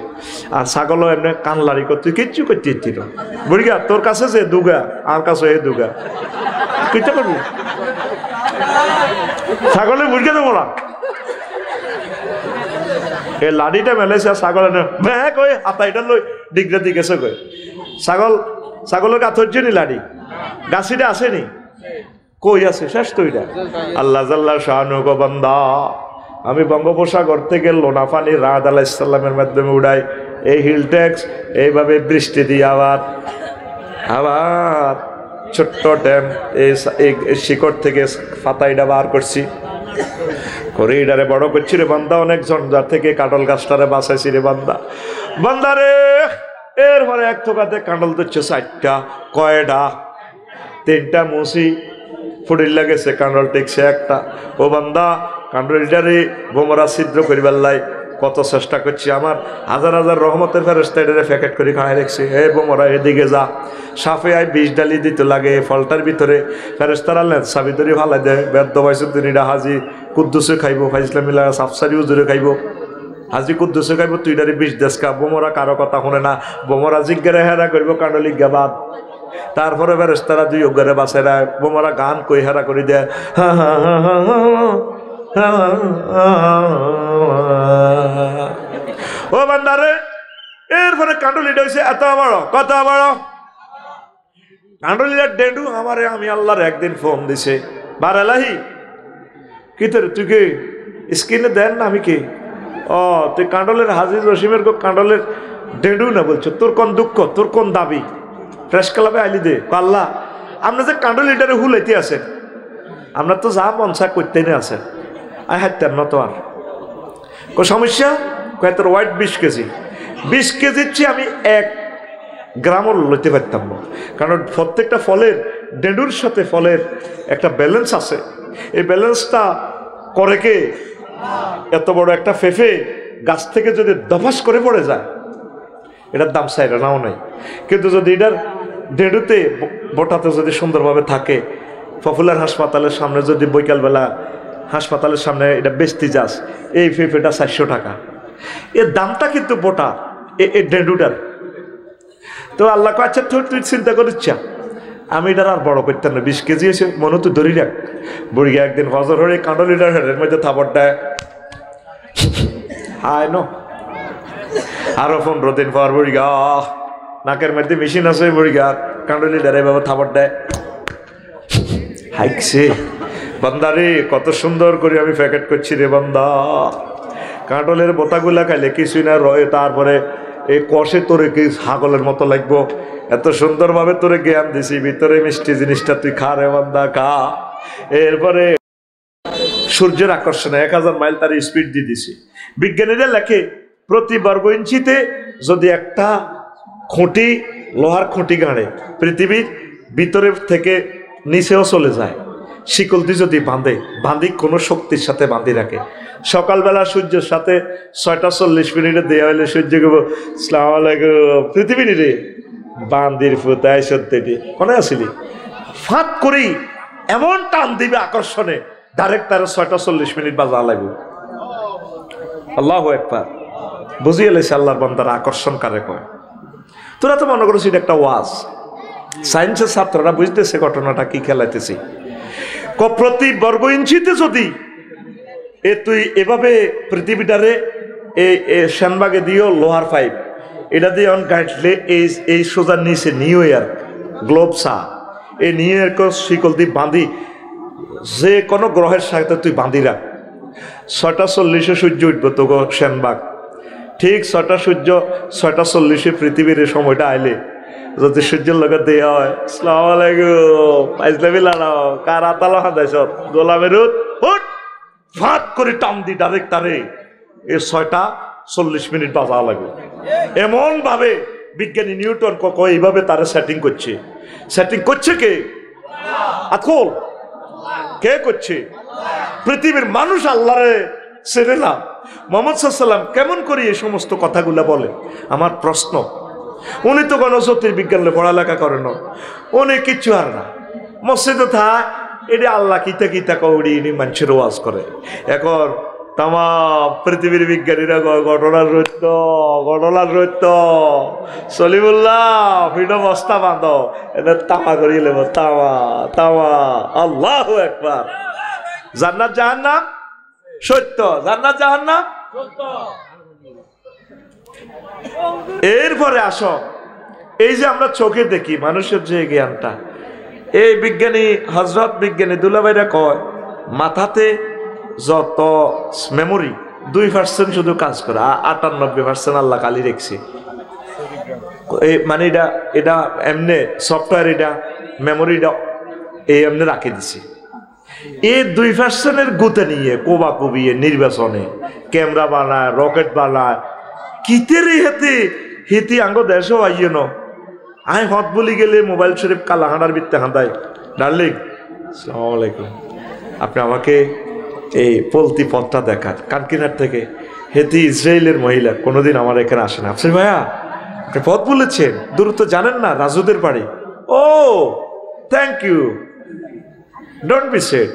আর ছাগলও এমনি কান লাড়ি করতে কিচ্ছু করতে দিচ্ছিল বুড়িগা তোর কাছে যে দুগা আর কাছে এ দুগা কিচ্ছু করবি ছাগলের বুড়িগা দেবো না এই লাড়িটা মেলেছে আর ছাগল হ্যাঁ কই হাতা এটা লই ডিগরে দিকেছে কই ছাগলের গা ধরছে নি লাড়ি গাছিটা আসেনি কই আছে শেষ তো এটা আল্লাহ জাল্লা শাহানু গো বান্দা আমি বঙ্গোপসাগর থেকে লোনা পানি রাত আলাইহিস সালামের মাধ্যমে উড়াই এই হিল ট্যাক্স এইভাবে বৃষ্টি দিয়ে আবার ছোট্ট ড্যাম এই শিকড় থেকে ফাতাইটা বার করছি করে এটারে বড় করছি রে বান্দা অনেক ঝঞ্ঝার থেকে কাঁঠাল গাছটারে বাঁচাইছি রে বান্দা রে এরপরে এক থোকাতে কাঁঠাল ধরছে 4টা কয়টা 3টা মুসি ফুটিল্লা গেছে কাঁঠাল টেকছে একটা ও বান্দা কাঁঠালটারে বোমরা ছিদ্র করিবার লাই কত চেষ্টা করছি আমার হাজার হাজার রহমতের ফেরেশতা এটারে প্যাকেট করে খাড়াই রাখছে হে বোমরা এদিকে যা সাফে আয় 20 ডালি দিতে লাগে ফলটার ভিতরে ফেরেশতারা লেন্সা ভিতরে ভালাই দেয় বেদ্য বয়সের দিনটা হাজি কুদ্দুসে খাইব ফাইসলামিলা সাফসারি উজুরে খাইব হাজি কুদ্দুসে খাইব তুইটারে 20 দেশ খা বোমরা কারো কথা শুনে না বোমরা জিজ্ঞারে হেরা করব কাঁঠালি গাবাদ তারপরে ফেরেশতারা 2 অজ্ঞারে বাঁচাইরা বোমরা গান কই হেরা করে দেয় ও বান্দারে এরপরে কাঁঠালিটা হয়েছে এত বড় কত বড় কাঁঠালিটার ডেডু আমারে আমি আল্লাহর একদিন ফোন দিছে বারালাহি কি তোর তুই কে স্ক্রিনে দেন না আমি কে ও তুই কাঁঠালের হাজির রসিমের কাঁঠালের ডেডু না বলছো তোর কোন দুঃখ তোর কোন দাবি ফ্রেশ ক্লাবে আইলি দে আল্লাহ আপনার যে কাঁঠালিটারে হুলাইতে আছেন আপনার তো যা মনসা করতে না আছেন আই হাঁটতেন না তো আর সমস্যা কয় তোর ওয়াইট 20 কেজি 20 কেজির চেয়ে আমি 1 গ্রামও লইতে পারতাম না কারণ প্রত্যেকটা ফলের ডেডুর সাথে ফলের একটা ব্যালেন্স আছে এই ব্যালেন্সটা করে কে এত বড় একটা ফেফে গাছ থেকে যদি দফাস করে পড়ে যায় এটার দাম চাইরা নাও নাই কিন্তু যদি এটার ডেডুতে বোটাতে যদি সুন্দরভাবে থাকে পপুলার হাসপাতালের সামনে যদি বৈকালবেলা হাসপাতালের সামনে এটা বেচতে যাস এই ফেফেটা 400 টাকা এর দামটা কিন্তু বোটা এই ডেডুটার তো আল্লাহ আচ্ছা তুই চিন্তা করিস আমি এটার আর বড় করতাম না 20 কেজি এসে মনে তুই ধরি রাখ বুড়িয়া একদিন হজর হয়ে কাঁঠালিটার হেডের মধ্যে থাপড় দেয় হায় নো আরো 15 দিন পর বুড়িয়া নাকের মধ্যে মেশিন আছে বুড়িয়া কাঁঠালিটার এভাবে থাপড় দেয় হাইকছে বান্দারে কত সুন্দর করে আমি প্যাকেট করছি রে বান্দা কাঁঠালের বোতাগুলা খাইলে কিছুই না রয়ে তারপরে এই কষে তোরে কি ছাগলের মতো লাগবো এত সুন্দরভাবে তোরে জ্ঞান দিছি ভিতরে মিষ্টি জিনিসটা তুই খা রে বান্দা খা এরপরে সূর্যের আকর্ষণে 1000 মাইল তার স্পিড দিয়ে দিছি বিজ্ঞানীরা লেখে প্রতি বর্গ ইঞ্চিতে যদি একটা খুঁটি লোহার খুঁটি গাড়ে পৃথিবীর ভিতরে থেকে নিচেও চলে যায় শিকলটি যদি বাঁধি কোনো শক্তির সাথে বাঁধি রাখে সকালবেলা সূর্যের সাথে 6টা 40 মিনিটে দেওয়া হলে সূর্য গো আসসালামু আলাইকুম পৃথিবী রে বান্দির ফুতায় সত্যি কোনে আসিলি ফাঁক করি এমন টান দিবে আকর্ষণে ডাইরেক্ট তার 6টা 40 মিনিট বাজা লাগবে আল্লাহু আকবার বুঝিয়ে লেছে আল্লাহর বান্দার আকর্ষণ কারে কয় তোরা তো মনে করছিস একটা ওয়াজ সায়েন্সের ছাত্ররা বুঝতেছে ঘটনাটা কি খেলাইতেছি প্রতি বর্গ ইঞ্চিতে যদি তুই এভাবে পৃথিবীটারে এই শ্যানবাগে দিও লোহার পাইপ এটা দিয়ে গাঁটলে এই সোজার নিচে নিউ ইয়র্ক গ্লোবসা এই নিউ ইয়র্ক শিকল দিয়ে বাঁধি যে কোনো গ্রহের সাথে তুই বাঁধি রাখ 6টা 40 সূর্য উঠবো তো শ্যানবাগ ঠিক 6টা 40 পৃথিবীর এই সময়টা আইলে যদি সূর্যের লগে দেয়া হয় আসসালামু আলাইকুম আইসলামি লাড়াও কার আতালা হাদাইছ গোলামের হুট ফাঁক করে টান দি ডাইরেক্ট তারে এই 6টা 40 মিনিট বাজা লাগবে এমন ভাবে বিজ্ঞানী নিউটন এইভাবে তারা সেটিং করছে কে আখল কে করছে পৃথিবীর মানুষ আল্লাহরে চেনে না মুহাম্মদ সাল্লাল্লাহু আলাইহি ওয়াসাল্লাম কেমন করে এই সমস্ত কথাগুলো বলে আমার প্রশ্ন উনি তো কোনো জ্যোতির্বিজ্ঞানে পড়ালেখা করে না উনি কিচ্ছু আর না মসজিদে থা এটা আল্লাহ কিতা কিতা কৌড়ি ইনি মানুষের ওয়াজ করে এখন তাম পৃথিবীর বিজ্ঞানীরা ঘটনার সত্য, ঘটনার সত্য। সলিমুল্লাহ ভিডিও বস্তা বাঁধ, এটা তামা করিয়ে নেব, তামা তামা। আল্লাহু আকবার। জান্নাত জাহান্নাম সত্য, জান্নাত জাহান্নাম সত্য। এরপরে আসো, এই যে আমরা চোখে দেখি মানুষের যে জ্ঞানটা, এই বিজ্ঞানী হযরত বিজ্ঞানী দুলাভাইরা কয় মাথাতে যত মেমোরি 2% শুধু কাজ করে, 98% আল্লাহ খালি রেখেছে। মানে এটা এটা এমনি সফটওয়্যার, এটা মেমোরিটা এই এমনি রাখে দিছে। এই 2% গুতে নিয়ে কোবা কুবিয়ে নির্বাচনে ক্যামেরা বানায়, রকেট বানায়, কিতেরে হেতে হেতি আঙ্গ দেশও আইয়ে ন। আয় হত বলি গেলে মোবাইল শরীফ কালাহানার বিত্তে হাঁদায়। ডার্লিং আসসালামু আলাইকুম, আপনি আমাকে এই পলতি পথটা দেখান কানকিনার থেকে। হেতি ইসরায়েলের মহিলা, কোনোদিন আমার এখানে আসে না। আফসর ভাইয়া আপনি পথ বলেছেন, দূর তো জানেন না, রাজুদের বাড়ি। Oh thank you, don't be sad.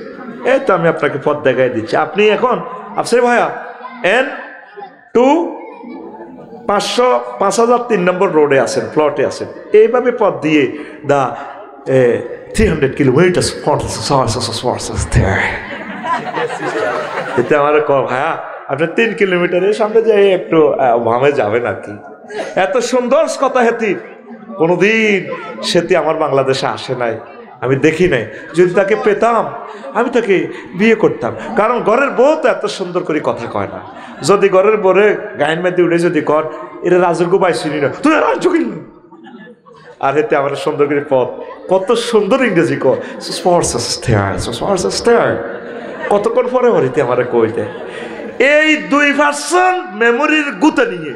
এই তো আমি আপনাকে পথ দেখাই দিচ্ছি। আপনি এখন আফসর ভাইয়া N2 5003 নম্বর রোডে আছেন, প্লটে আছেন। এইভাবে পথ দিয়ে দা 300 কিলোমিটার এতে আমার ভাইয়া আপনি 3 কিলোমিটারের সামনে যাই একটু ভামে যাবেন আর কি। এত সুন্দর কথা হেতি, কোনোদিন সেটি আমার বাংলাদেশে আসে নাই, আমি দেখি নাই। যদি তাকে পেতাম আমি তাকে বিয়ে করতাম, কারণ ঘরের বউ তো এত সুন্দর করে কথা কয় না। যদি ঘরের বরে গায়ের মধ্যে উঠে যদি কর এটা রাজুর গো পাইছিনি না, তুই রাজ কিনল। আর এতে আমার সুন্দর করে পথ, কত সুন্দর ইংরেজি কর, কতক্ষণ পরে হরিতে আমার কই দেয়। এই 2% মেমোরির গুতে নিয়ে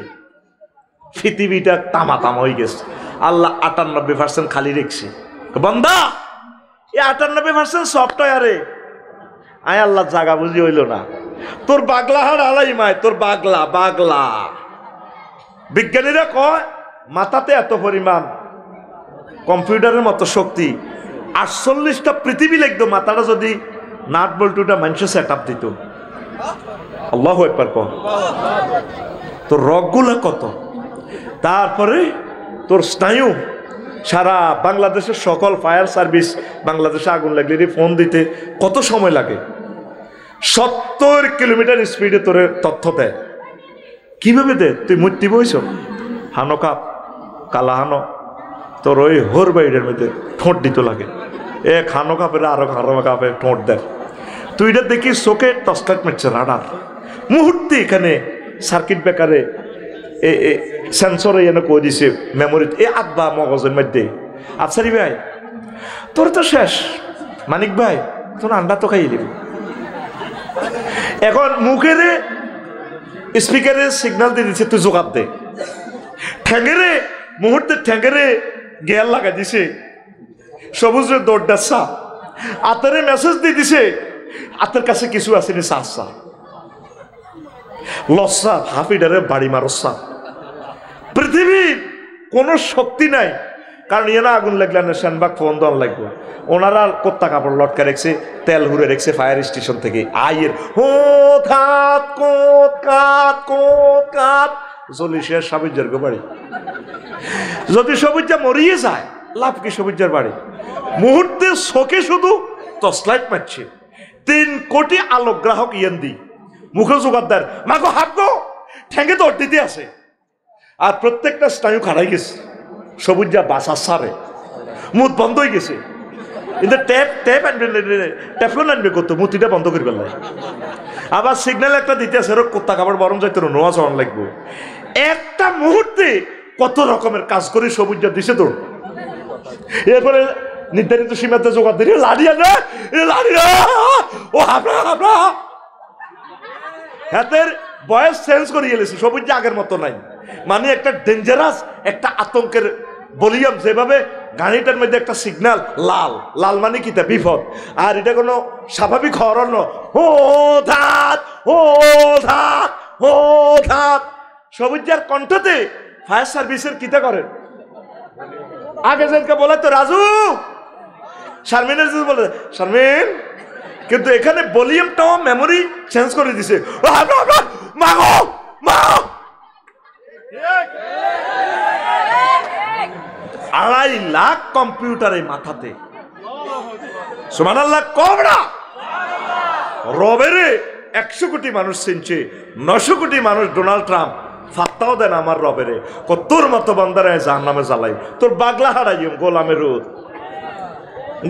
পৃথিবীটা তামা তামা হয়ে গেছে। আল্লাহ 98% খালি রেখছে। বান্দা এই 98% সফটওয়্যারে আয় আল্লাহ জাগা বুঝি হইল না। তোর বাগলা হার আলাই মায়, তোর বাগলা বাগলা। বিজ্ঞানীরা কয় মাথাতে এত পরিমাণ কম্পিউটারের মতো শক্তি, 48টা পৃথিবী লিখতো মাথাটা যদি নাট বল্টুটা মানুষের সেট আপ দিত। আল্লাহু আকবার কর। তোর রগগুলা কত, তারপরে তোর স্নায়ু। সারা বাংলাদেশের সকল ফায়ার সার্ভিস বাংলাদেশে আগুন লাগলে ফোন দিতে কত সময় লাগে? 70 কিলোমিটার স্পিডে তোর তথ্য দেয়। কিভাবে দে? তুই মূর্তি বইছ হানো কাপ কালা হানো, তোর ওই হোর বাইরের মধ্যে ঠোঁট দিতে লাগে। এক হানো কাপের আরো হানো কাপে ঠোঁট দেয়। তুই এটা দেখি চোখে টসলাইট মারছে রাডার মুহূর্তে, এখানে সার্কিট ব্রেকারে সেন্সরে এনে কই দিছে মেমোরি এ আব্বা মগজের মধ্যে। আফসারি ভাই তোর তো শেষ, মানিক ভাই তোর আন্ডা তো খাইয়ে দিবি। এখন মুখেরে স্পিকারে সিগন্যাল দিয়ে দিচ্ছে তুই জোগাব দে। ঠ্যাঙ্গেরে মুহূর্তে ঠ্যাঙ্গেরে গিয়ার লাগাই দিছে, সবুজের দৌড়টা সা আতারে মেসেজ দিয়ে দিছে আতের কাছে কিছু আসেনি, সাহসা লসা হাফিডারে বাড়ি মারসা। পৃথিবীর কোন শক্তি নাই, কারণ এরা আগুন লাগলে না সেনবাগ ফোন দেওয়ার লাগবে। ওনারা কোত্তা কাপড় লটকা রেখেছে, তেল হুড়ে রেখেছে ফায়ার স্টেশন থেকে। আয়ের হো থাত কোত কাত কোত কাত জলিশের সবুজের বাড়ি। যদি সবুজা মরিয়ে যায় লাভ কি সবুজের বাড়ি? মুহূর্তে শোকে শুধু টর্চলাইট মারছে। 3 কোটি আলোক গ্রাহক ইয়েন্দি মুখে জোগাড়দার মাগো হাত গো ঠ্যাঙ্গে দৌড় দিতে আছে। আর প্রত্যেকটা স্নায়ু খাড়াই গেছে, সবুজা বাসা সারে মুখ বন্ধ হয়ে গেছে। কিন্তু ট্যাপ আনবে, ট্যাপন আনবে করতো মুতিটা বন্ধ করে ফেললে। আবার সিগন্যাল একটা দিতে আছে কোত্তা কাপড় বরং যাইতে নোয়া চড়ান লাগবো। একটা মুহূর্তে কত রকমের কাজ করে সবুজা দিছে তোর। এরপরে নির্ধারিত সীমাতে জোগাড় দিলে লাড়িয়া না লাড়িয়া ও হাবড়া হাবড়া হাতের বয়স চেঞ্জ করে গেলেছে, সবুজ আগের মতো নাই। মানে একটা ডেঞ্জারাস একটা আতঙ্কের বলিয়াম, যেভাবে গাড়িটার মধ্যে একটা সিগন্যাল লাল লাল মানে কি তা বিপদ, আর এটা কোনো স্বাভাবিক হরণ হো ধাত হো ধাত হো ধাত। সবুজার কণ্ঠতে ফায়ার সার্ভিসের কিতা করেন আগে যেনকে বলে তো রাজু শারমিনের বলে শারমিন কিন্তু এখানে ভলিউমটাও মেমোরি চেঞ্জ করে দিছে। মাগো মাগো 2.5 লাখ কম্পিউটারে মাথাতে। সুবহানাল্লাহ কম না? রবেরে 100 কোটি মানুষ চিনছে, 900 কোটি মানুষ ডোনাল্ড ট্রাম্প ফাত্তাও দেন আমার রবেরে। তোর মতো বান্দারে জাহান্নামে জ্বালাই, তোর বাগলা হারাইম। গোলামের রুদ,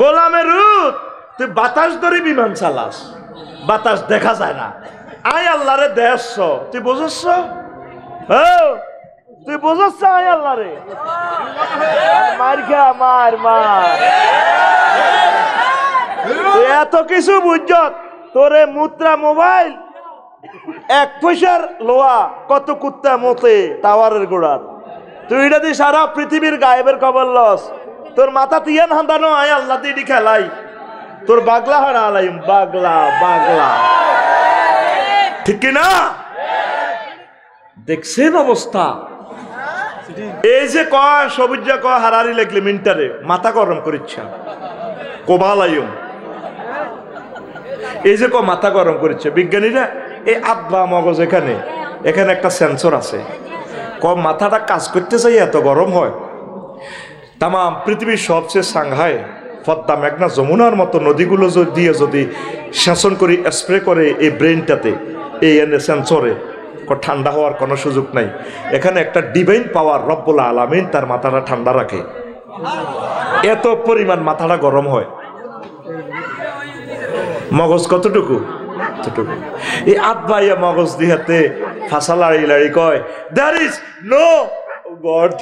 গোলামের রুদ, তুই বাতাস ধরে বিমান চালাস, বাতাস দেখা যায় না। আয় আল্লাহরে দেখছ, তুই বুঝছ? তুই বুঝছ আয় আল্লাহরে? মার খা, মার মার। তুই এত কিছু বুঝত, তোরে মুদ্রা মোবাইল 1 পয়সার লোয়া কত কুত্তা মতে টাওয়ারের গোড়াত। তুই এটা দিয়ে সারা পৃথিবীর গায়েবের খবর লস। তোর মাথা তিয়ান হান্দানো আয় আল্লাহ দিয়ে খেলাই, তোর বাগলা হারা আলাইম। বাগলা বাগলা, ঠিক কিনা? দেখছেন অবস্থা? এই যে কয় সবুজ কয় হারারি লেখলে মিন্টারে মাথা গরম করিচ্ছা কোবালাইম। এই যে মাথা গরম করেছে বিজ্ঞানীরা, এই আব্বা মগজ এখানে এখানে একটা সেন্সর আছে। মাথাটা কাজ করতে চাই এত গরম হয়। তাম পৃথিবীর সবচেয়ে সাংহাই পদ্মা, মেঘনা, যমুনার মতো নদীগুলো দিয়ে যদি শাসন করি, স্প্রে করে এই ব্রেনটাতে, এই সেন্সরে, ঠান্ডা হওয়ার কোনো সুযোগ নাই। এখানে একটা ডিভাইন পাওয়ার রব্বুল আলামিন তার মাথাটা ঠান্ডা রাখে, এত পরিমাণ মাথাটা গরম হয়। মগজ কতটুকু? এতটুকু। এই আব্বাইয়া মগজ দিহাতে ফাঁসা লাড়ি লাড়ি কয় দেয়ার ইজ নো গড।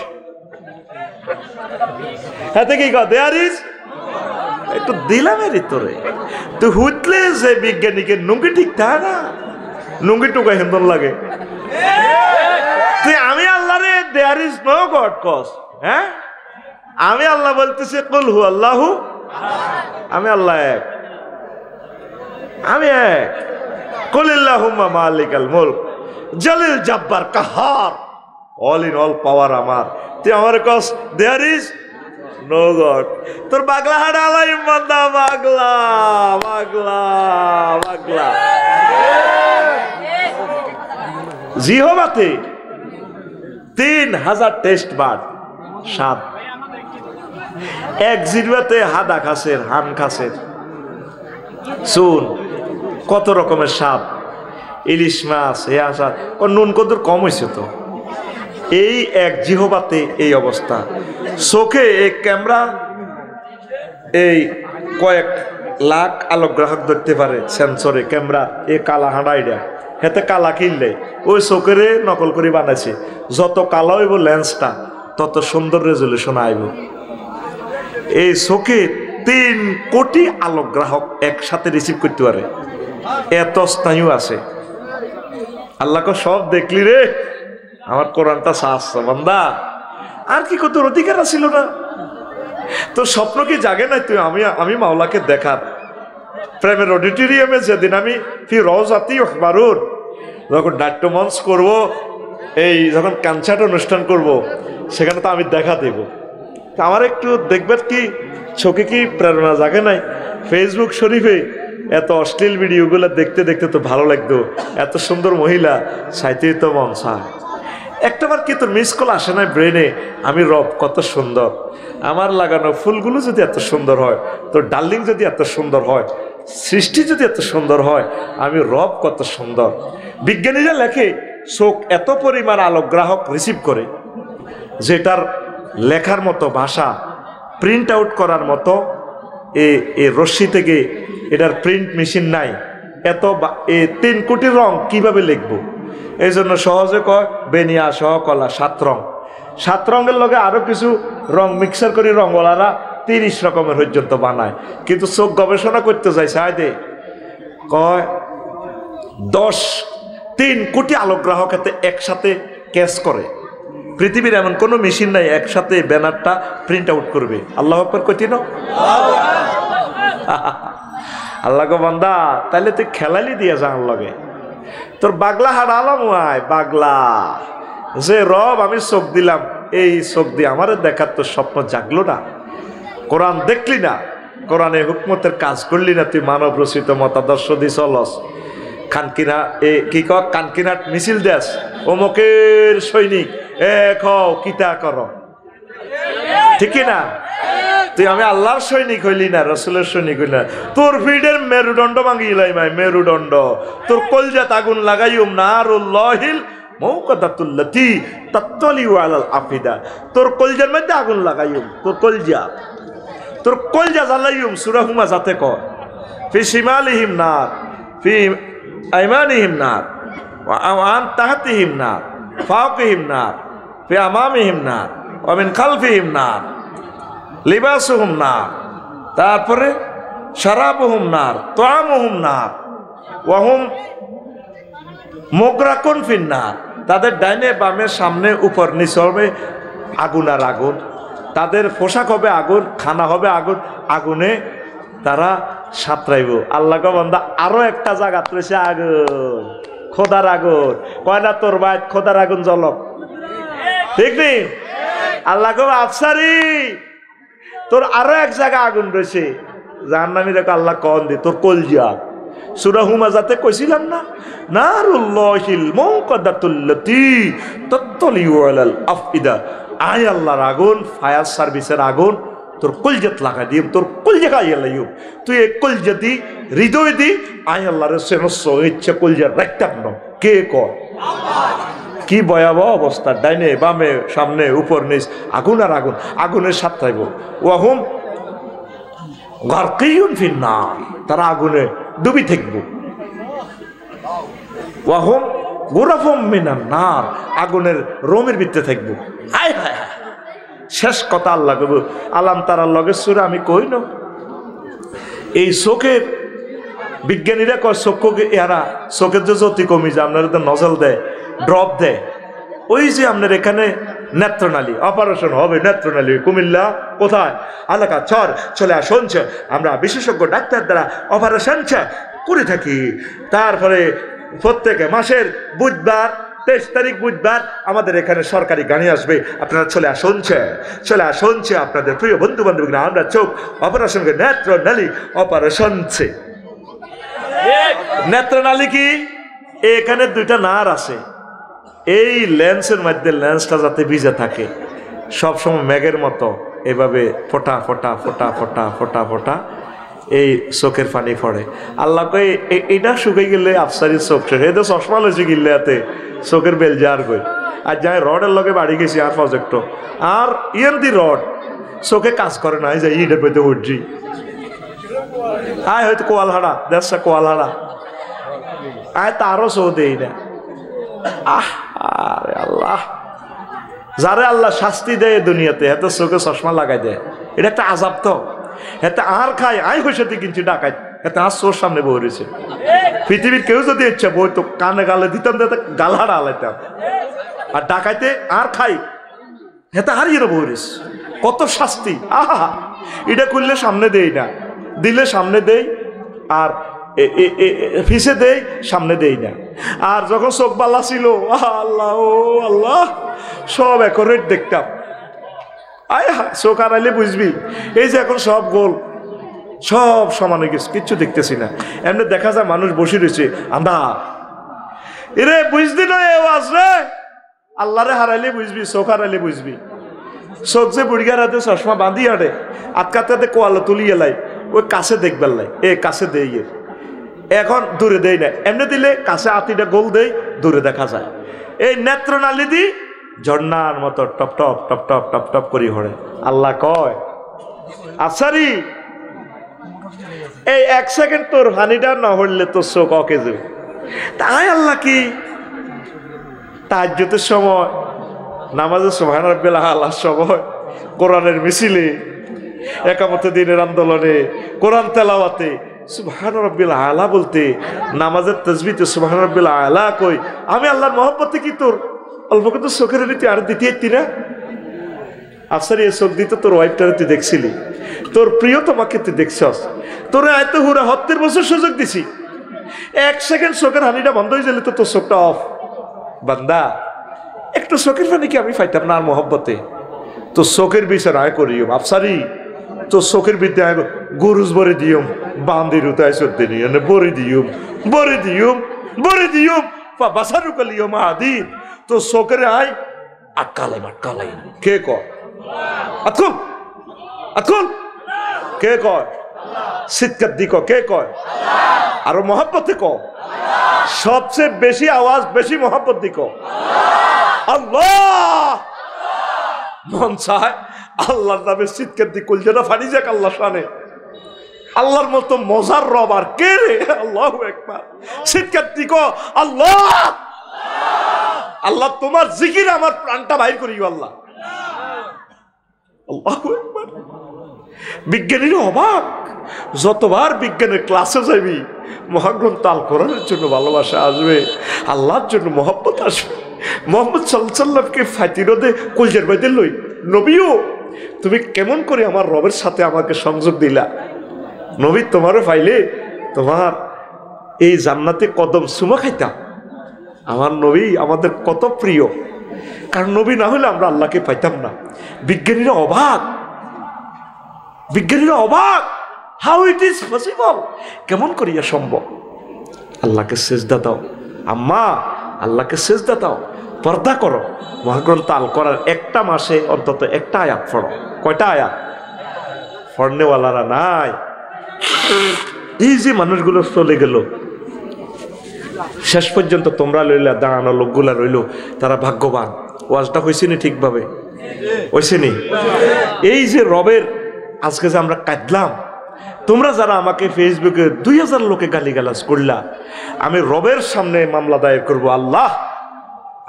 হাতে কি কয়? There is. একটু দিলামের তোরে তুই হুতলে যে বিজ্ঞানীকে নুঙ্গি ঠিক তা না, নুঙ্গি টুকা হিন্দন লাগে। তুই আমি আল্লাহ রে দেয়ার ইজ নো গড কস। হ্যাঁ, আমি আল্লাহ বলতেছি কুল হু আল্লাহু, আমি আল্লাহ এক, আমি এক। কুলিল্লাহুম্মা মালিকাল মুলক জালিল জাব্বার কাহার, অল ইন অল পাওয়ার আমার। তুই আমার কস দেয়ার ইজ নো গড। তোর বাগলা হাড়া আলাইম বান্দা, বাগলা বাগলা বাগলা। জিহবাতে 3000 টেস্ট বার্ড সাপ, এক জিহ্বাতে হাদা খাসের, হান খাসের, শুন কত রকমের সাপ, ইলিশ মাছ, এ আসা নুন কদুর কম হয়েছে তো। এই এক জিহবাতে এই অবস্থা। চোখে এই ক্যামেরা এই কয়েক লাখ আলোকগ্রাহক ধরতে পারে সেন্সরে, ক্যামেরা এ কালা হাঁড়াইডা হেতে কালা কিনলে ওই চোখেরে নকল করে বানাইছে। যত কালো হইব লেন্সটা তত সুন্দর রেজলিউশন আইব। এই চোখে 3 কোটি আলোকগ্রাহক একসাথে রিসিভ করতে পারে, এত স্নায়ু আছে। আল্লাহকে সব দেখলি রে, আমার কোরআনটা সাহস বান্দা, আর কি কত অধিকার ছিল না? তোর স্বপ্ন কি জাগে নাই তুই আমি মাওলাকে দেখার? প্রেমের অডিটোরিয়ামে যেদিন আমি ফি রওজাতি আখবারুর যখন নাট্যমঞ্চ করব, এই যখন কনসার্ট অনুষ্ঠান করব, সেখানে তো আমি দেখা দেব। আমার একটু দেখবেন কি চোখে কি প্রেরণা জাগে নাই? ফেসবুক শরীফে এত অশ্লীল ভিডিওগুলো দেখতে দেখতে তো ভালো লাগতো। এত সুন্দর মহিলা সাইতেই তো মন চায়। একটাবার কি তোর মিস কল আসে না ব্রেনে? আমি রব কত সুন্দর, আমার লাগানো ফুলগুলো যদি এত সুন্দর হয়, তোর ডার্লিং যদি এত সুন্দর হয়, সৃষ্টি যদি এত সুন্দর হয়, আমি রব কত সুন্দর। বিজ্ঞানীরা লেখে চোখ এত পরিমাণ আলোকগ্রাহক রিসিভ করে, যেটার লেখার মতো ভাষা, প্রিন্ট আউট করার মতো এই রশ্মি থেকে এটার প্রিন্ট মেশিন নাই। এত 3 কোটি রং কিভাবে লিখবো? এই জন্য সহজে কয় বেনিয়া সহ কলা 7 রং। 7 রঙের লগে আরো কিছু রং মিক্সার করে রঙওয়ালারা 30 রকমের পর্যন্ত বানায়। কিন্তু চোখ গবেষণা করতে যাইছে আয় কয় 3 কোটি আলোকগ্রাহক এতে একসাথে ক্যাচ করে। পৃথিবীর এমন কোনো মেশিন নাই একসাথে ব্যানারটা প্রিন্ট আউট করবে। আল্লাহ আকবার কইতি না? আল্লাহ গো বান্দা, তাইলে তুই খেলালি দিয়া যা লগে তোর বাগলা হারালাম আয় বাগলা। যে রব আমি চোখ দিলাম, এই চোখ দিয়ে আমারে দেখার তোর স্বপ্ন জাগলো না? কোরআন দেখলি না? কোরআনে হুকমতের কাজ করলি না, তুই মানব রচিত মতাদর্শ দি চলস, খানকিনা কি ক কানকিনাট মিছিল দেশ, অমুকের সৈনিক কিতা কর, ঠিক না? তুই আমি আল্লাহর সৈনিক হইলি না, রসুলের সৈনিক হইলি না। তোর ভিড়ের মেরুদণ্ড ভাঙিলাই মাই, মেরুদণ্ড তোর কলজাত আগুন লাগাইম নারুল্লাহিল মৌকাদাতুল্লাতি তাত্তালিউ আলাল আফিদা। তোর কলজার মধ্যে আগুন লাগাইম, তোর কলজা জ্বালাইম। সূরা হুমাযাতে কয় ফি শিমালিহিম নার, ফি আইমানিহিম নার, ওয়া আন তাহতিহিম নার, ফাওকিহিম নার, ফি আমামিহিম নার, ওয়া মিন খালফিহিম নার, লিবাসুহুম নার, তারপরে শারাবুহুম নার, তুআমুহুম নার, ওয়া হুম মুগরাকুন ফিন নার। তাদের ডাইনে বামে সামনে উপর নিচে হবে আগুন আর আগুন, তাদের পোশাক হবে আগুন, খানা হবে আগুন, আগুনে তারা সাঁতরাইব। আল্লাহ গো বান্দা আরো একটা জায়গা রয়েছে আগুন, খোদার আগুন, কয় না তোর ভাই খোদার আগুন জ্বলক, ঠিক নেই? আল্লাহ গো আফসারি তোর আরো এক জায়গা আগুন রয়েছে, জাহান্নামী দেখো আল্লাহ কন দি তোর কলজিয়া। সূরা হুমাযাতে কইছিলাম না, নারুল্লাহিল মুকাদ্দাতুল্লাতি তাত্তালিউ আলাল আফইদা। আয় আল্লাহর আগুন, ফায়ার সার্ভিসের আগুন তোর কলজাত লাগা দিম, তোর কলজা গাইয়া লাইম। তুই এক কলজা দি, হৃদয় দি, আয় আল্লাহর সেনস্য ইচ্ছা কলজা রাখতাম না। কে কয়? কি ভয়াবহ অবস্থা, ডাইনে বামে সামনে উপর নিচ আগুন আর আগুন, আগুনের সাথে ওয়াহুম গারকিয়ুন ফিন নার, তারা আগুনে ডুবি থাকবো। ওয়াহুম গুরাফুম মিনান নার, আগুনের রোমের ভিতরে থাকবো। হায় হায় হায়, শেষ কথা আল্লাহ কব আলাম তারার লগে সূরা আমি কই না। এই চোখের বিজ্ঞানীরা কয় চক্ষুকে এরা চোখের যে জ্যোতি কমি যায়, আপনার নজল দেয়, ড্রপ দেয়, ওই যে আপনার এখানে নেত্রনালী অপারেশন হবে, নেত্রনালী কুমিল্লা কোথায় এলাকা চলে শুনছে, আমরা বিশেষজ্ঞ ডাক্তার দ্বারা অপারেশন করে থাকি। তারপরে প্রত্যেকে মাসের বুধবার 23 তারিখ বুধবার আমাদের এখানে সরকারি গাড়ি আসবে, আপনারা চলে আসুনছে আপনাদের প্রিয় বন্ধু বান্ধবীরা, আমরা চোখ অপারেশন নেত্রনালী অপারেশন। নেত্রনালী কি? এখানে দুইটা নার আছে, এই লেন্সের মধ্যে লেন্সটা যাতে ভিজে থাকে সবসময় মেঘের মতো এভাবে ফোটা ফোটা ফোটা ফোটা ফোটা ফোটা এই চোখের পানি পড়ে। আল্লাহ কই এটা শুকিয়ে গেলে আফসারি চোখ শেষ, এই তো চশমা লইছে গিললে হাতে চোখের বেল যার কই। আর যাই রডের লগে বাড়ি গেছি আর প্রজেক্ট আর দি রড চোখে কাজ করে না, যাই ইটের পেতে উঠছি আয় হয়তো কোয়ালহাড়া দেশটা কোয়ালহাড়া আয় তারও চৌ দেই না। আরে আল্লাহ, যারে আল্লাহ শাস্তি দেয় দুনিয়াতে এত চোখে চশমা লাগাই দেয়, এটা একটা আজাব। তো এতে আর খাই আই হয়েছে কিনছি ডাকাই, এতে আর চোর সামনে বই রয়েছে। পৃথিবীর কেউ যদি ইচ্ছা বই তো কানে গালে দিতাম, গালহাড়া আলাইতাম। আর ডাকাইতে আর খাই হেতে হারিয়ে বই রয়েছে, কত শাস্তি। আহা, এটা করলে সামনে দেই না, দিলে সামনে দেই, আর ফিসে দেই সামনে দেই না। আর যখন চোখ বাল্লা ছিল আল্লাহ ও আল্লাহ সব একরেট দেখতাম। আয় চোখ আড়াইলে বুঝবি এই যে এখন সব গোল সব সমান হয়ে গেছে, কিচ্ছু দেখতেছি না। এমনি দেখা যায় মানুষ বসে রয়েছে আন্ধার, এরে বুঝলি না আওয়াজ রে, আল্লাহরে হারাইলে বুঝবি, চোখ হারাইলে বুঝবি। চোখ যে বুড়িগার হাতে চশমা বাঁধি আড়ে আটকাতে কোয়ালা তুলিয়ে লাই, ওই কাছে দেখবার লাই, কাছে দেই, এখন দূরে দেই না। এমনি দিলে কাছে আতিটা গোল দেই, দূরে দেখা যায়। এই নেত্রনালী দি ঝর্ণার মতো top top top top top top করি হরে। আল্লাহ কয় আফসারি এই 1 সেকেন্ড তোর হানিটা না হইলে তোর চোখ অকেজে। তাই আল্লাহ কি তাহাজ্জুদের সময়, নামাজের সুবহান রাব্বিল আলার সময়, কোরআনের মিছিলে, একামতে দিনের আন্দোলনে, কোরআন তেলাওয়াতে সুবহান রাব্বিল আলা বলতে, নামাজের তাসবিহতে সুবহান রাব্বিল আলা কই, আমি আল্লাহর মহব্বতে কি তোর অল্প কিন্তু চোখের নীতি আর দিতে না? আফসারি এই চোখ দিতে তোর ওয়াইফটারে তুই দেখছিলি, তোর প্রিয় তোমাকে তুই দেখছস, তোর এত হুরা 70 বছর সুযোগ দিছি, 1 সেকেন্ড চোখের হানিটা বন্ধ হয়ে গেলে তো তোর চোখটা অফ। বান্দা একটু চোখের পানি কি আমি পাইতাম না আর মহব্বতে? তো চোখের বিচার আয় করিও আফসারি, তো চোখের বিদ্যা গুরুজ বরে দিয়ম বান্দির উতায় সত্যি নিয়ে বরে দিয়ম বাসারু কালিয়ম আদিন তো শোকরে আয় আটকালাই কে কয় আতকুল কে কয় সিটকার দিক কে কয় আরো মহব্বতে ক সবচেয়ে বেশি আওয়াজ বেশি মহব্বত দিক আল্লাহ মন চায় আল্লাহর নামে সিটকার দিক কুলজেনা ফানি যাক আল্লাহ শানে আল্লাহর মতো মজার রব আর কে রে আল্লাহু আকবার সিটকার দিক আল্লাহ আল্লাহ তোমার জিকির আমার প্রাণটা বাইর করিও আল্লাহ আল্লাহু আকবার বিজ্ঞানীর অবাক যতবার বিজ্ঞানের ক্লাসে যাবি মহাগ্রন্থ আল কোরআনের জন্য ভালোবাসা আসবে আল্লাহর জন্য মহব্বত আসবে মোহাম্মদ সাল্লাল্লাহু আলাইহি সাল্লামকে ফাতিরদে কলজের বাইতে লই নবীও তুমি কেমন করে আমার রবের সাথে আমাকে সংযোগ দিলা নবী তোমারও পাইলে তোমার এই জান্নাতে কদম সুমা খাইতাম আমার নবী আমাদের কত প্রিয় কারণ নবী না হলে আমরা আল্লাহকে পাইতাম না বিজ্ঞানীরা অবাক হাউ ইট ইজ পসিবল কেমন করিয়া সম্ভব আল্লাহকে সেজদা দাও আম্মা আল্লাহকে সেজদা দাও পর্দা করো মহাগ্রন্থ আল করার একটা মাসে অন্তত একটা আয়াত পড়ো কয়টা আয়াত পড়নেওয়ালারা নাই এই যে মানুষগুলো চলে গেল শেষ পর্যন্ত তোমরা লইলা দাঁড়ানো লোকগুলা রইল তারা ভাগ্যবান ওয়াজটা হয়েছে নি ঠিকভাবে হয়েছে নি এই যে রবের আজকে যে আমরা কাঁদলাম তোমরা যারা আমাকে ফেসবুকে 2000 লোকে গালিগালাজ করলা আমি রবের সামনে মামলা দায়ের করব আল্লাহ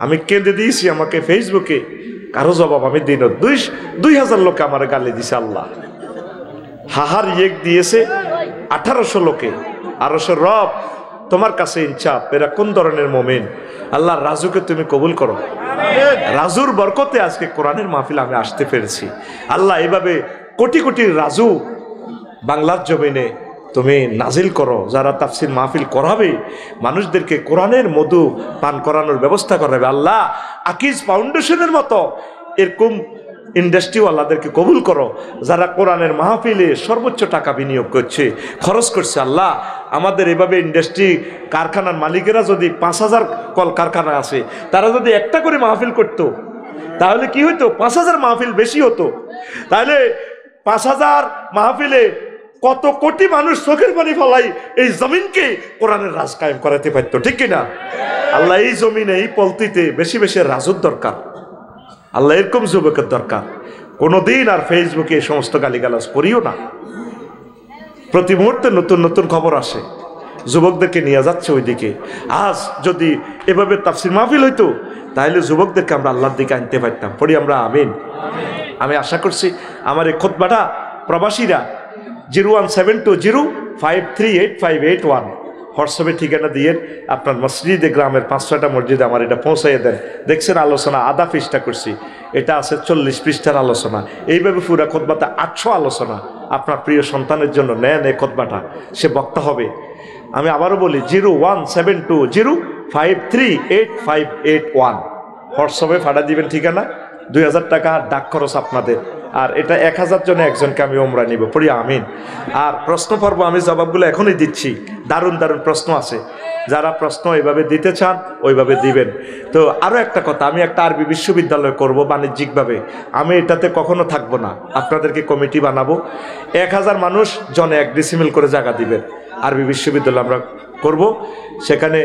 আমি কেঁদে দিয়েছি আমাকে ফেসবুকে কারো জবাব আমি দিন 2000 লোকে আমার গালি দিছে আল্লাহ হাহার ইয়েক দিয়েছে 1800 লোকে আরো রব তোমার কাছে ইনসাফ এরা কোন ধরনের মুমিন আল্লাহ রাজুকে তুমি কবুল করো রাজুর বরকতে আজকে কোরআনের মাহফিল আমি আসতে পেরেছি আল্লাহ এইভাবে কোটি কোটি রাজু বাংলার জমিনে তুমি নাজিল করো যারা তাফসির মাহফিল করাবে মানুষদেরকে কোরআনের মধু পান করানোর ব্যবস্থা করাবে আল্লাহ আকিজ ফাউন্ডেশনের মতো এরকম ইন্ডাস্ট্রিওয়ালাদেরকে কবুল করো যারা কোরআনের মাহফিলে সর্বোচ্চ টাকা বিনিয়োগ করছে খরচ করছে আল্লাহ আমাদের এভাবে ইন্ডাস্ট্রি কারখানার মালিকেরা যদি 5000 কল কারখানা আছে তারা যদি একটা করে মাহফিল করতো তাহলে কি হইতো 5000 মাহফিল বেশি হতো তাহলে 5000 মাহফিলে কত কোটি মানুষ চোখের পানি ফলাই এই জমিনকে কোরআনের রাজ কায়েম করাতে পারতো ঠিক কিনা আল্লাহ এই জমিনে এই পলতিতে বেশি বেশি রাজুর দরকার আল্লাহ এরকম যুবকের দরকার কোনোদিন আর ফেসবুকে এই সমস্ত গালিগালাজ করিও না প্রতি মুহূর্তে নতুন নতুন খবর আসে যুবকদেরকে নিয়ে যাচ্ছে ওইদিকে আজ যদি এভাবে তাফসির মাহফিল হইতো তাহলে যুবকদেরকে আমরা আল্লাহর দিকে আনতে পারতাম পড়ি আমরা আমিন আমি আশা করছি আমার এই খুতবাটা প্রবাসীরা 01720538581 হোয়াটসঅ্যাপে ঠিকানা দিয়ে আপনার মসজিদে গ্রামের 5-6টা মসজিদে আমার এটা পৌঁছাইয়ে দেন দেখছেন আলোচনা আধা পৃষ্ঠা করছি এটা আছে 40 পৃষ্ঠার আলোচনা এইভাবে পুরা খুতবাতে 800 আলোচনা আপনার প্রিয় সন্তানের জন্য নেন এই খুতবাটা সে বক্তা হবে আমি আবারও বলি 01720538581 হোয়াটসঅ্যাপে ফাটা দিবেন ঠিকানা 2000 টাকা ডাক খরচ আপনাদের আর এটা 1000 জনে একজনকে আমি ওমরা নিব পড়ি আমিন আর প্রশ্ন পর্ব আমি জবাবগুলো এখনই দিচ্ছি দারুণ দারুণ প্রশ্ন আছে যারা প্রশ্ন এইভাবে দিতে চান ওইভাবে দিবেন তো আরও একটা কথা আমি একটা আরবি বিশ্ববিদ্যালয় করব বাণিজ্যিকভাবে আমি এটাতে কখনো থাকবো না আপনাদেরকে কমিটি বানাবো 1000 মানুষ জনে 1 ডিসিমেল করে জায়গা দিবেন আরবি বিশ্ববিদ্যালয় আমরা করব সেখানে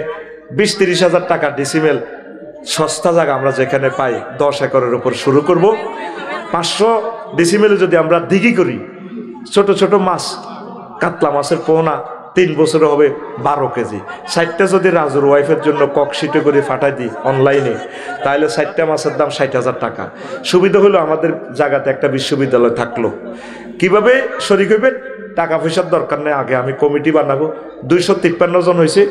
20-30 হাজার টাকা ডিসিমেল সস্তা জায়গা আমরা যেখানে পাই 10 একরের উপর শুরু করব 500 ডিসিমেলে যদি আমরা দিঘি করি ছোট ছোট মাছ কাতলা মাছের পোনা 3 বছরে হবে 12 কেজি 60টা যদি রাজুর ওয়াইফের জন্য ককশিটে করে ফাটাই দিই অনলাইনে তাহলে 60টা মাছের দাম 60,000 টাকা সুবিধা হলো আমাদের জায়গাতে একটা বিশ্ববিদ্যালয় থাকলো কিভাবে শরীক হইবেন টাকা পয়সার দরকার নেই আগে আমি কমিটি বানাবো 253 জন হয়েছে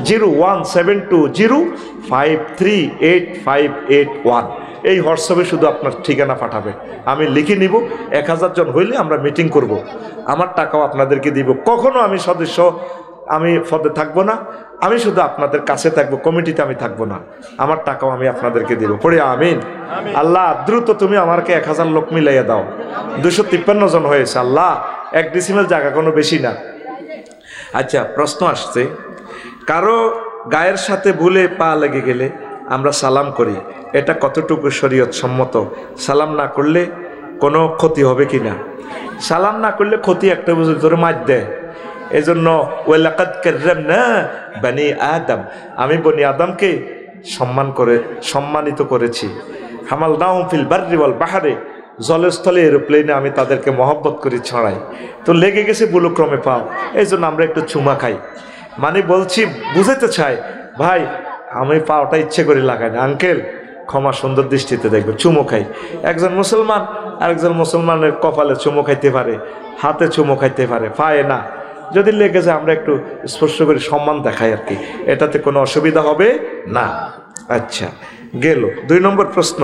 01720538581 এই হোয়াটসঅ্যাপে শুধু আপনার ঠিকানা পাঠাবে আমি লিখে নিব 1000 জন হইলে আমরা মিটিং করব আমার টাকাও আপনাদেরকে দিব কখনো আমি সদস্য আমি পদে থাকবো না আমি শুধু আপনাদের কাছে থাকবো কমিটিতে আমি থাকবো না আমার টাকাও আমি আপনাদেরকে দিব পড়ে আমিন আল্লাহ দ্রুত তুমি আমাকে 1000 লোক মিলাইয়া দাও 253 জন হয়েছে আল্লাহ 1 ডেসিমেল জায়গা কোনো বেশি না। আচ্ছা, প্রশ্ন আসছে, কারো গায়ের সাথে ভুলে পা লেগে গেলে আমরা সালাম করি, এটা কতটুকু শরীয়ত সম্মত? সালাম না করলে কোনো ক্ষতি হবে কি না? সালাম না করলে ক্ষতি একটা বুঝে ধরে মার দেয়। এজন্য ওয়ালাকাদ কাররামনা বনি আদম, আমি বনি আদমকে সম্মানিত করেছি। হামালনাহুম ফিল বাররি ওয়াল বাহরে, জলস্থলে এরোপ্লেনে আমি তাদেরকে মহব্বত করে ছড়াই। তো লেগে গেছে বুলুক্রমে পাও, এই জন্য আমরা একটু চুমা খাই। মানে বলছি, বুঝাতে চাই ভাই আমি পাওটা ইচ্ছে করে লাগাই না, আঙ্কেল ক্ষমা সুন্দর দৃষ্টিতে দেখবে, চুমো খাই। একজন মুসলমান আরেকজন মুসলমানের কপালে চুমো খাইতে পারে, হাতে চুমো খাইতে পারে, পায়ে না। যদি লেগে যায় আমরা একটু স্পর্শ করে সম্মান দেখাই আর কি, এটাতে কোনো অসুবিধা হবে না। আচ্ছা, গেল 2 নম্বর প্রশ্ন।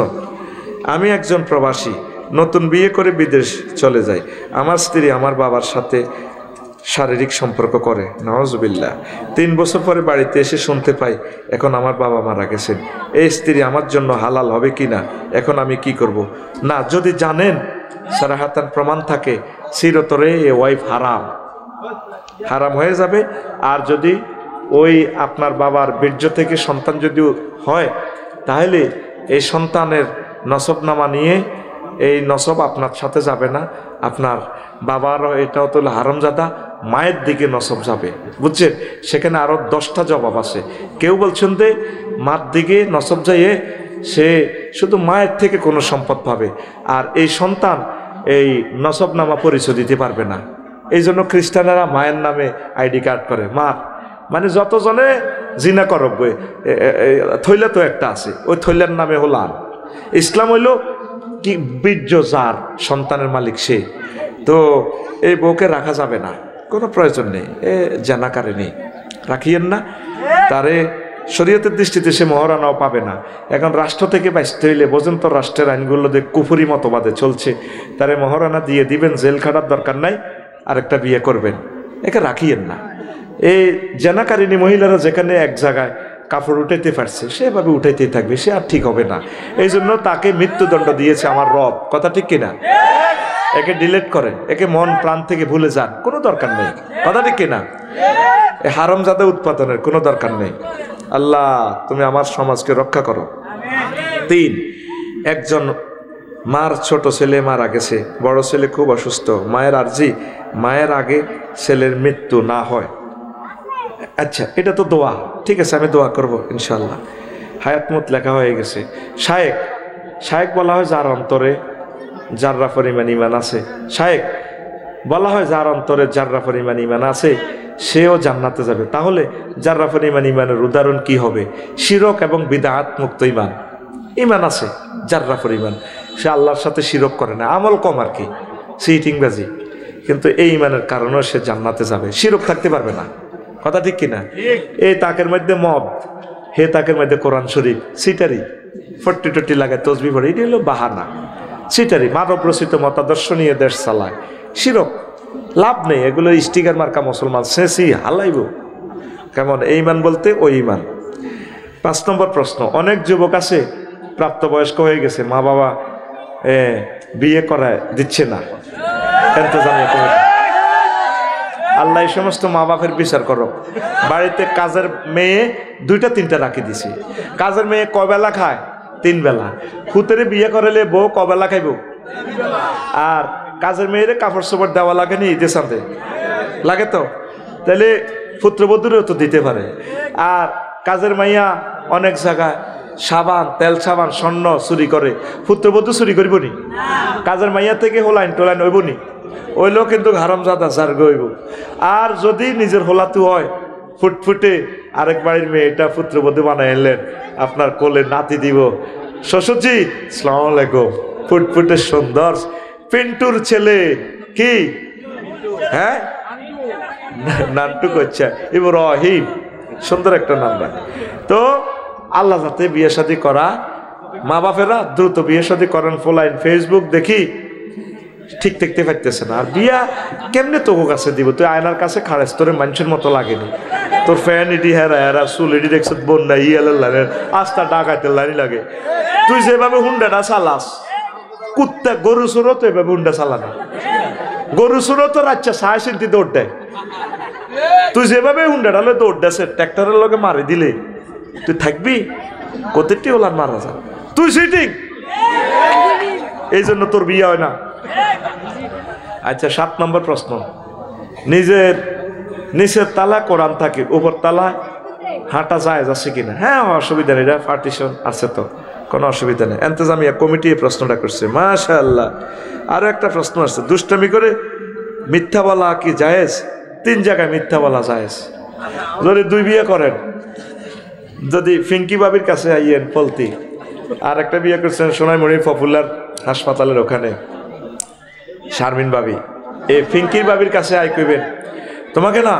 আমি একজন প্রবাসী, নতুন বিয়ে করে বিদেশ চলে যাই। আমার স্ত্রী আমার বাবার সাথে শারীরিক সম্পর্ক করে, নাউজুবিল্লাহ। 3 বছর পরে বাড়িতে এসে শুনতে পাই এখন আমার বাবা মারা গেছেন। এই স্ত্রী আমার জন্য হালাল হবে কি না, এখন আমি কি করব? না, যদি জানেন সারাহাতান প্রমাণ থাকে, চিরতরে এ ওয়াইফ হারাম হয়ে যাবে। আর যদি ওই আপনার বাবার বীর্য থেকে সন্তান যদি হয়, তাহলে এই সন্তানের নসবনামা নিয়ে এই নসব আপনার সাথে যাবে না, আপনার বাবারও এটাও তো হারামজাদা, মায়ের দিকে নসব যাবে, বুঝছেন? সেখানে আরও 10টা জবাব আছে। কেউ বলছেন যে মার দিকে নসব যাইয়ে সে শুধু মায়ের থেকে কোনো সম্পদ পাবে, আর এই সন্তান এই নসবনামা পরিচয় দিতে পারবে না। এই জন্য খ্রিস্টানেরা মায়ের নামে আইডি কার্ড করে। মার মানে যতজনে জিনা করবে, থৈলা তো একটা আছে, ওই থৈলার নামে হলো আর। ইসলাম হইল কি, বীর্য যার, সন্তানের মালিক সে। তো এই বউকে রাখা যাবে না, কোনো প্রয়োজন নেই, এ জানাকারে নেই, রাখিয়েন না। তারে শরীয়তের দৃষ্টিতে সে মহারানাও পাবে না। এখন রাষ্ট্র থেকে বাঁচতে হইলে বোঝেন তো, রাষ্ট্রের আইনগুলো দিয়ে কুফুরি মতবাদে চলছে, তারে মহারানা দিয়ে দিবেন, জেল খাটার দরকার নাই, আরেকটা বিয়ে করবেন, একে রাখিয়েন না। এই জানাকারিনী মহিলারা যেখানে এক জায়গায় কাপড় উঠাইতে পারছে সেভাবে উঠাইতেই থাকবে, সে আর ঠিক হবে না। এই জন্য তাকে মৃত্যুদণ্ড দিয়েছে আমার রব, কথা ঠিক কিনা? একে ডিলেট করেন, একে মন প্রাণ থেকে ভুলে যান, কোনো দরকার নেই, কথা ঠিক কিনা? হারামজাদা উৎপাদনের কোনো দরকার নেই। আল্লাহ তুমি আমার সমাজকে রক্ষা করো। 3, একজন মার ছোট ছেলে মারা গেছে, বড় ছেলে খুব অসুস্থ, মায়ের আর্জি মায়ের আগে ছেলের মৃত্যু না হয়। আচ্ছা, এটা তো দোয়া, ঠিক আছে, আমি দোয়া করব ইনশাল্লাহ। হায়াতমত লেখা হয়ে গেছে। শায়েক বলা হয় যার অন্তরে জাররা পরিমাণ ইমান আছে। শায়েক বলা হয় যার অন্তরে জাররা পরিমাণ ইমান আছে সেও জান্নাতে যাবে। তাহলে জাররা পরিমাণ ইমানের উদাহরণ কি হবে? শিরক এবং বিদআত মুক্ত ইমান আছে জাররা পরিমাণ, সে আল্লাহর সাথে শিরক করে না, আমল কম আর কি, সিটিংবাজি, কিন্তু এই ইমানের কারণেও সে জান্নাতে যাবে, শিরক থাকতে পারবে না, কথা ঠিক কিনা? এই তাকের মধ্যে মদ, হে তাকের মধ্যে কোরআন শরীফ, সিটারি, 40 লাগায় তসবি পড়ে, এটি হলো বাহানা, সিটারি, মানব রচিত মতাদর্শ নিয়ে দেশ চালায়, শিরক, লাভ নেই, এগুলো স্টিকার মার্কা মুসলমান, শেষই হালাইব। কেমন এই ইমান বলতে ওই ইমান। 5 নম্বর প্রশ্ন, অনেক যুবক আছে প্রাপ্তবয়স্ক হয়ে গেছে, মা বাবা বিয়ে করায় দিচ্ছে না, আল্লাহ এই সমস্ত মা বাপের বিচার করো। বাড়িতে কাজের মেয়ে 2টা-3টা রাখি দিছি, কাজের মেয়ে কবেলা খায়? 3 বেলা। হুতেরে বিয়ে করালে বউ কবেলা খাইব? আর কাজের মেয়েরে কাপড় চোপড় দেওয়া লাগে নি, ঈদের সাথে লাগে তো, তাহলে পুত্রবধূরও তো দিতে পারে। আর কাজের মাইয়া অনেক জায়গায় সাবান, তেল সাবান, স্বর্ণ চুরি করে, পুত্রবধূ চুরি করব নি? কাজের মাইয়া থেকে হোলাইন টোলাইন হইব নি? ওইলেও কিন্তু হারামজাদা জার্গ হইব। আর যদি নিজের হোলাতু হয়, ফুটফুটে আরেক বাড়ির মেয়েটা পুত্রবধূ বানাই এলেন, আপনার কোলে নাতি দিব, শ্বশুরজি আসসালামু আলাইকুম, ফুটফুটে সুন্দর পিন্টুর ছেলে, কি হ্যাঁ নানটু করছে ইব্রাহিম, সুন্দর একটা নাম রাখ। তো আল্লাহ যাতে বিয়ে শাদী করা, মা বাপেরা দ্রুত বিয়ে শাদী করেন। ফোলাইন ফেসবুক দেখি ঠিক দেখতে পাইতেছে না, আর বিয়া কেমনে তোকে কাছে দিব? তুই আয়নার কাছে খাড়াস, তোর মানুষের মতো লাগেনি, তোর ফ্যান ইডি হেরা চুল ইডি দেখছ বন্যা ইয়েলের লাগে, আস্তা ডাকাইতে লাইনি লাগে। তুই যেভাবে হুন্ডাটা চালাস, কুত্তা গরু চোরও তো এভাবে হুন্ডা চালানো, গরু সুরো তো রাচ্চা সাই চিন্তি দৌড় দেয়। তুই যেভাবে হুন্ডা ডালে দৌড় দেছে ট্র্যাক্টরের লগে মারি দিলে তুই থাকবি কতটি ওলার মারা যা তুই সিটিং এই জন্য তোর বিয়ে হয় না। আচ্ছা 7 নম্বর প্রশ্ন, নিজের নিচের তালা কোরআন থাকে, উপর তালা হাঁটা যায় আছে কিনা? হ্যাঁ অসুবিধা নেই, এটা পার্টিশন আছে তো কোনো অসুবিধা নেই। এন্তেজামিয়া কমিটি এই প্রশ্নটা করছে, মাশাআল্লাহ। আরো একটা প্রশ্ন আছে, দুষ্টামি করে মিথ্যা বলা কি জায়েজ? 3 জায়গায় মিথ্যা বলা জায়েজ। যদি 2 বিয়ে করেন, যদি ফিঙ্কি বাবির কাছে আইয়েন পলতি, আর একটা বিয়ে করছেন সোনাইমুড়ি পপুলার হাসপাতালের ওখানে শারমিন বাবি, এই ফিঙ্কির বাবির কাছে আই কইবেন তোমাকে না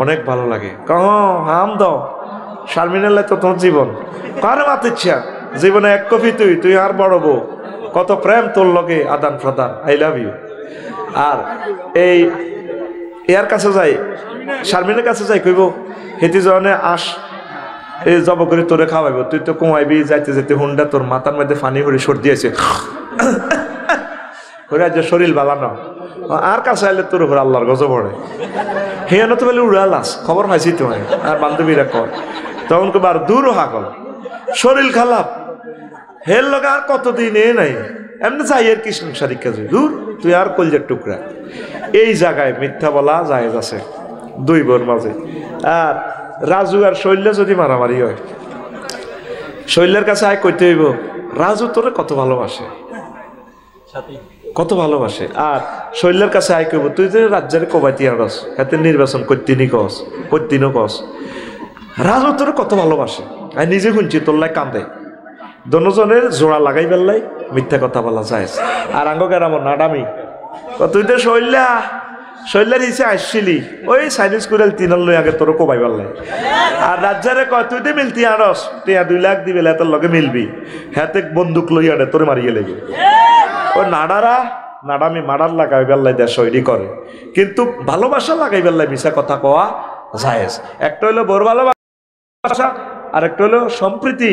অনেক ভালো লাগে, কহ হাম দাও শারমিনের লাই তো তোমার জীবন, কারে মাত ইচ্ছা জীবনে 1 কপি তুই আর বড় বউ, কত প্রেম তোর লগে আদান প্রদান, আই লাভ ইউ। আর এই এর কাছে যাই শারমিনের কাছে যাই কইব হেতি জনে আস এই জব করে তোরে খাওয়াইব, তুই তো কমাইবি যাইতে যেতে হুন্ডা তোর মাথার মধ্যে ফানি করে সর্দি আছে যে শরীর বালানো, আর কাছে আইলে তোর উপর আল্লাহর গজব পড়ে। হেয়ানো তো বলে উড়ালাস খবর পাইছি তোমায়, আর বান্ধবীরা কর তখন আর দূর হাকল শরীর খারাপ হের লগে আর কতদিন এ নাই এমনি যাই আর কি সংসারিক কাজে দূর তুই আর কলজের টুকরা। এই জায়গায় মিথ্যা বলা জায়েজ আছে 2 বোর মাঝে। আর রাজু আর শৈল্য যদি মারামারি হয়, শৈলের কাছে আয় কইতে হইব রাজু তোরে কত ভালোবাসে, কত ভালোবাসে। আর শৈলের কাছে আয় কইব তুই যে রাজ্যের কবাইতি আনস হাতে নির্বাচন করতিনি কস করতিনও কস, রাজু তোরে কত ভালোবাসে। আমি নিজে শুনছি তোর লাই কান্দে, দনজনের জোড়া লাগাই বেললাই মিথ্যা কথা বলা যায়। আর আঙ্গকের আমার নাডামি তুই তো শৈলার ইসে আসছিলি ওই সাইনিস কুড়াল 3 লই আগে তোর কোবাই বেললাই। আর রাজ্যারে কয় তুই তো মিলতি আনস টিয়া 2 লাখ দিবে তোর লগে মিলবি, হাতে বন্দুক লই আনে তোর মারিয়ে লেগে। ও নাডামি মারার লাগাই বেল্লাই দেশ সৈরি করে, কিন্তু ভালোবাসা লাগাই বেল্লাই মিশা কথা কওয়া জায়েজ। একটা হইলো বড় ভালোবাসা, আর একটা হলো সম্প্রীতি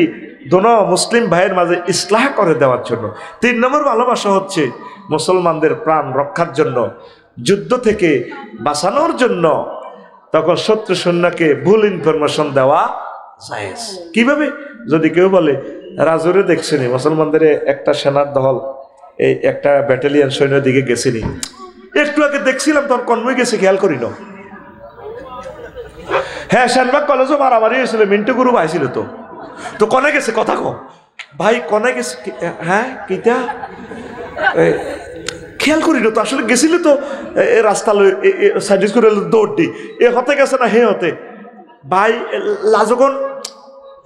দোনো মুসলিম ভাইয়ের মাঝে ইসলাহ করে দেওয়ার জন্য। 3 নম্বর ভালোবাসা হচ্ছে মুসলমানদের প্রাণ রক্ষার জন্য, যুদ্ধ থেকে বাঁচানোর জন্য। তখন শত্রু সৈন্যকে ভুল ইনফরমেশন দেওয়া জায়েজ। কিভাবে? যদি কেউ বলে রাজুরে দেখছেনি মুসলমানদের একটা সেনার দল এই একটা ব্যাটালিয়ন সৈন্যের দিকে গেছিনি, একটু আগে দেখছিলাম তখন কনভয় গেছে খেয়াল করি না। হ্যাঁ শানবাগ কলেজও মারামারি হয়েছিল, মিন্টু গুরু ভাইছিল তো কনে গেছে কথা কো ভাই কনে গেছে, হ্যাঁ কিটা খেয়াল করি না তো, আসলে গেছিল তো রাস্তা লই সাইডিস করে দৌড় দি এ হতে গেছে না হে হতে ভাই লাজগন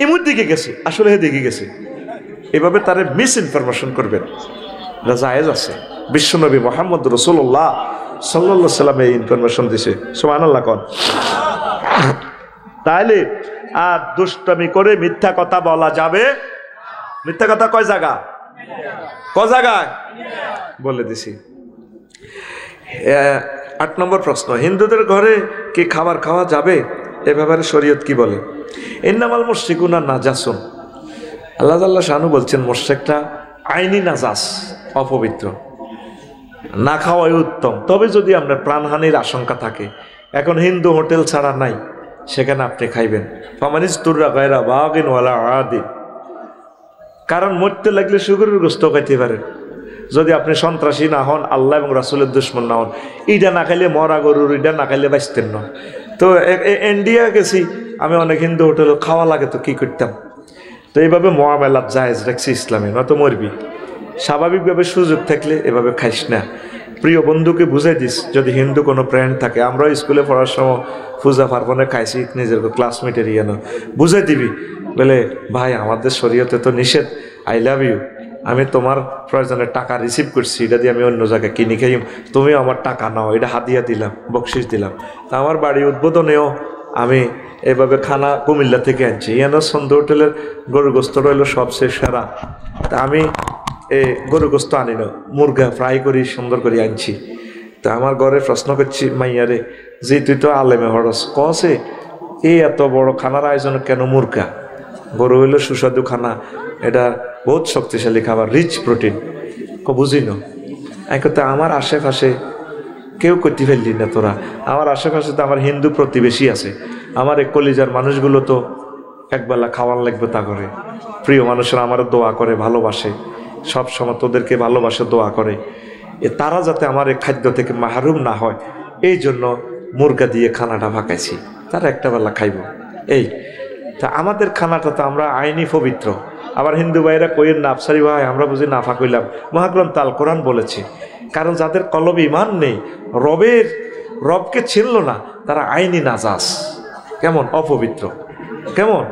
এমন দিকে গেছে, আসলে হে দিকে গেছে। এভাবে তারে মিস ইনফরমেশন করবেন জায়েজ আছে। বিশ্বনবী মুহাম্মদ রাসূলুল্লাহ সাল্লাল্লাহু আলাইহি সাল্লাম এই ইনফরমেশন দিছে, সুবহানাল্লাহ কোন। তাইলে আর দুষ্টামি করে মিথ্যা কথা বলা যাবে? মিথ্যা কথা কয় জায়গা জায়গায় বলে দিছি। 8 নম্বর প্রশ্ন, হিন্দুদের ঘরে কি খাবার খাওয়া যাবে? এ ব্যাপারে শরীয়ত কি বলে? ইন্নামাল মুশরিকুনা নাজাসুন, আল্লাহ তাআলা শানু বলছেন মুশরিকটা আইনি নাজাস, অপবিত্র, না খাওয়াই উত্তম। তবে যদি আপনার প্রাণহানির আশঙ্কা থাকে, এখন হিন্দু হোটেল ছাড়া নাই, সেখানে আপনি খাইবেন। ফামানিস তুররা গায়রা বাগিন ওয়ালা আদিন, কারণ মরতে লাগলে শুকরের গোশত খাইতে পারেন যদি আপনি সন্ত্রাসী না হন, আল্লাহ এবং রাসূলের দুশমন না হন। ইটা না খাইলে মরা গরুর ইটা না খাইলে বাঁচতেন না। তো ইন্ডিয়া গেছি আমি, অনেক হিন্দু হোটেল খাওয়া লাগে, তো কি করতাম? তো এইভাবে মোয়ামেলাত জায়েজ রাখছি ইসলামে, নয়তো মরবি। স্বাভাবিকভাবে সুযোগ থাকলে এভাবে খাইস না। প্রিয় বন্ধুকে বুঝাই দিস, যদি হিন্দু কোনো ফ্রেন্ড থাকে, আমরা স্কুলে পড়ার সময় পূজা পার্বণে খাইছি, নিজের ক্লাসমেটের ইয়ানো বুঝাই দিবি, বলে ভাই আমাদের শরীয়তে তো নিষেধ, আই লাভ ইউ, আমি তোমার প্রয়োজনে টাকা রিসিভ করছি, এটা দিয়ে আমি অন্য জায়গায় কিনে খাই, তুমিও আমার টাকা নাও, এটা হাদিয়া দিলাম, বকশিস দিলাম। তা আমার বাড়ি উদ্বোধনেও আমি এভাবে খানা কুমিল্লা থেকে আনছি, ইয়ানো সন্ধ্যা হোটেলের গরু গোস্ত রইল সবচেয়ে সেরা। তা আমি গরু গোস্ত আনি না, মুরগা ফ্রাই করি সুন্দর করে আনছি। তা আমার ঘরে প্রশ্ন করছি মাইয়ারে, যে তুই তো আলেমে হরস, কসে এই এত বড় খানার আয়োজন কেন মুরগা? গরু হইল সুস্বাদু খানা, এটা বহুত শক্তিশালী খাবার, রিচ প্রোটিন। বুঝি না আমার আশেপাশে কেউ করতে ফেললি না তোরা। আমার আশেপাশে তো আমার হিন্দু প্রতিবেশী আছে, আমার এই কলিজার মানুষগুলো তো একবেলা খাওয়ান লাগবে তা করে। প্রিয় মানুষরা আমার দোয়া করে, ভালোবাসে, সব সময় তোদেরকে ভালোবাসে, দোয়া করে তারা যাতে আমার এই খাদ্য থেকে মাহরুম না হয়, এই জন্য মুরগা দিয়ে খানাটা ভাকাইছি, তারা একটা বেলা খাইব। এই তা আমাদের খানাটা তো আমরা আইনি পবিত্র। আবার হিন্দু ভাইরা কইেন না আফসারি ভাই আমরা বুঝি নাফা কইলাম, মহাগ্রন্থ আল কোরআন বলেছে কারণ যাদের কলবে ইমান নেই, রবকে চিনল না, তারা আইনি নাজাস, কেমন অপবিত্র, কেমন।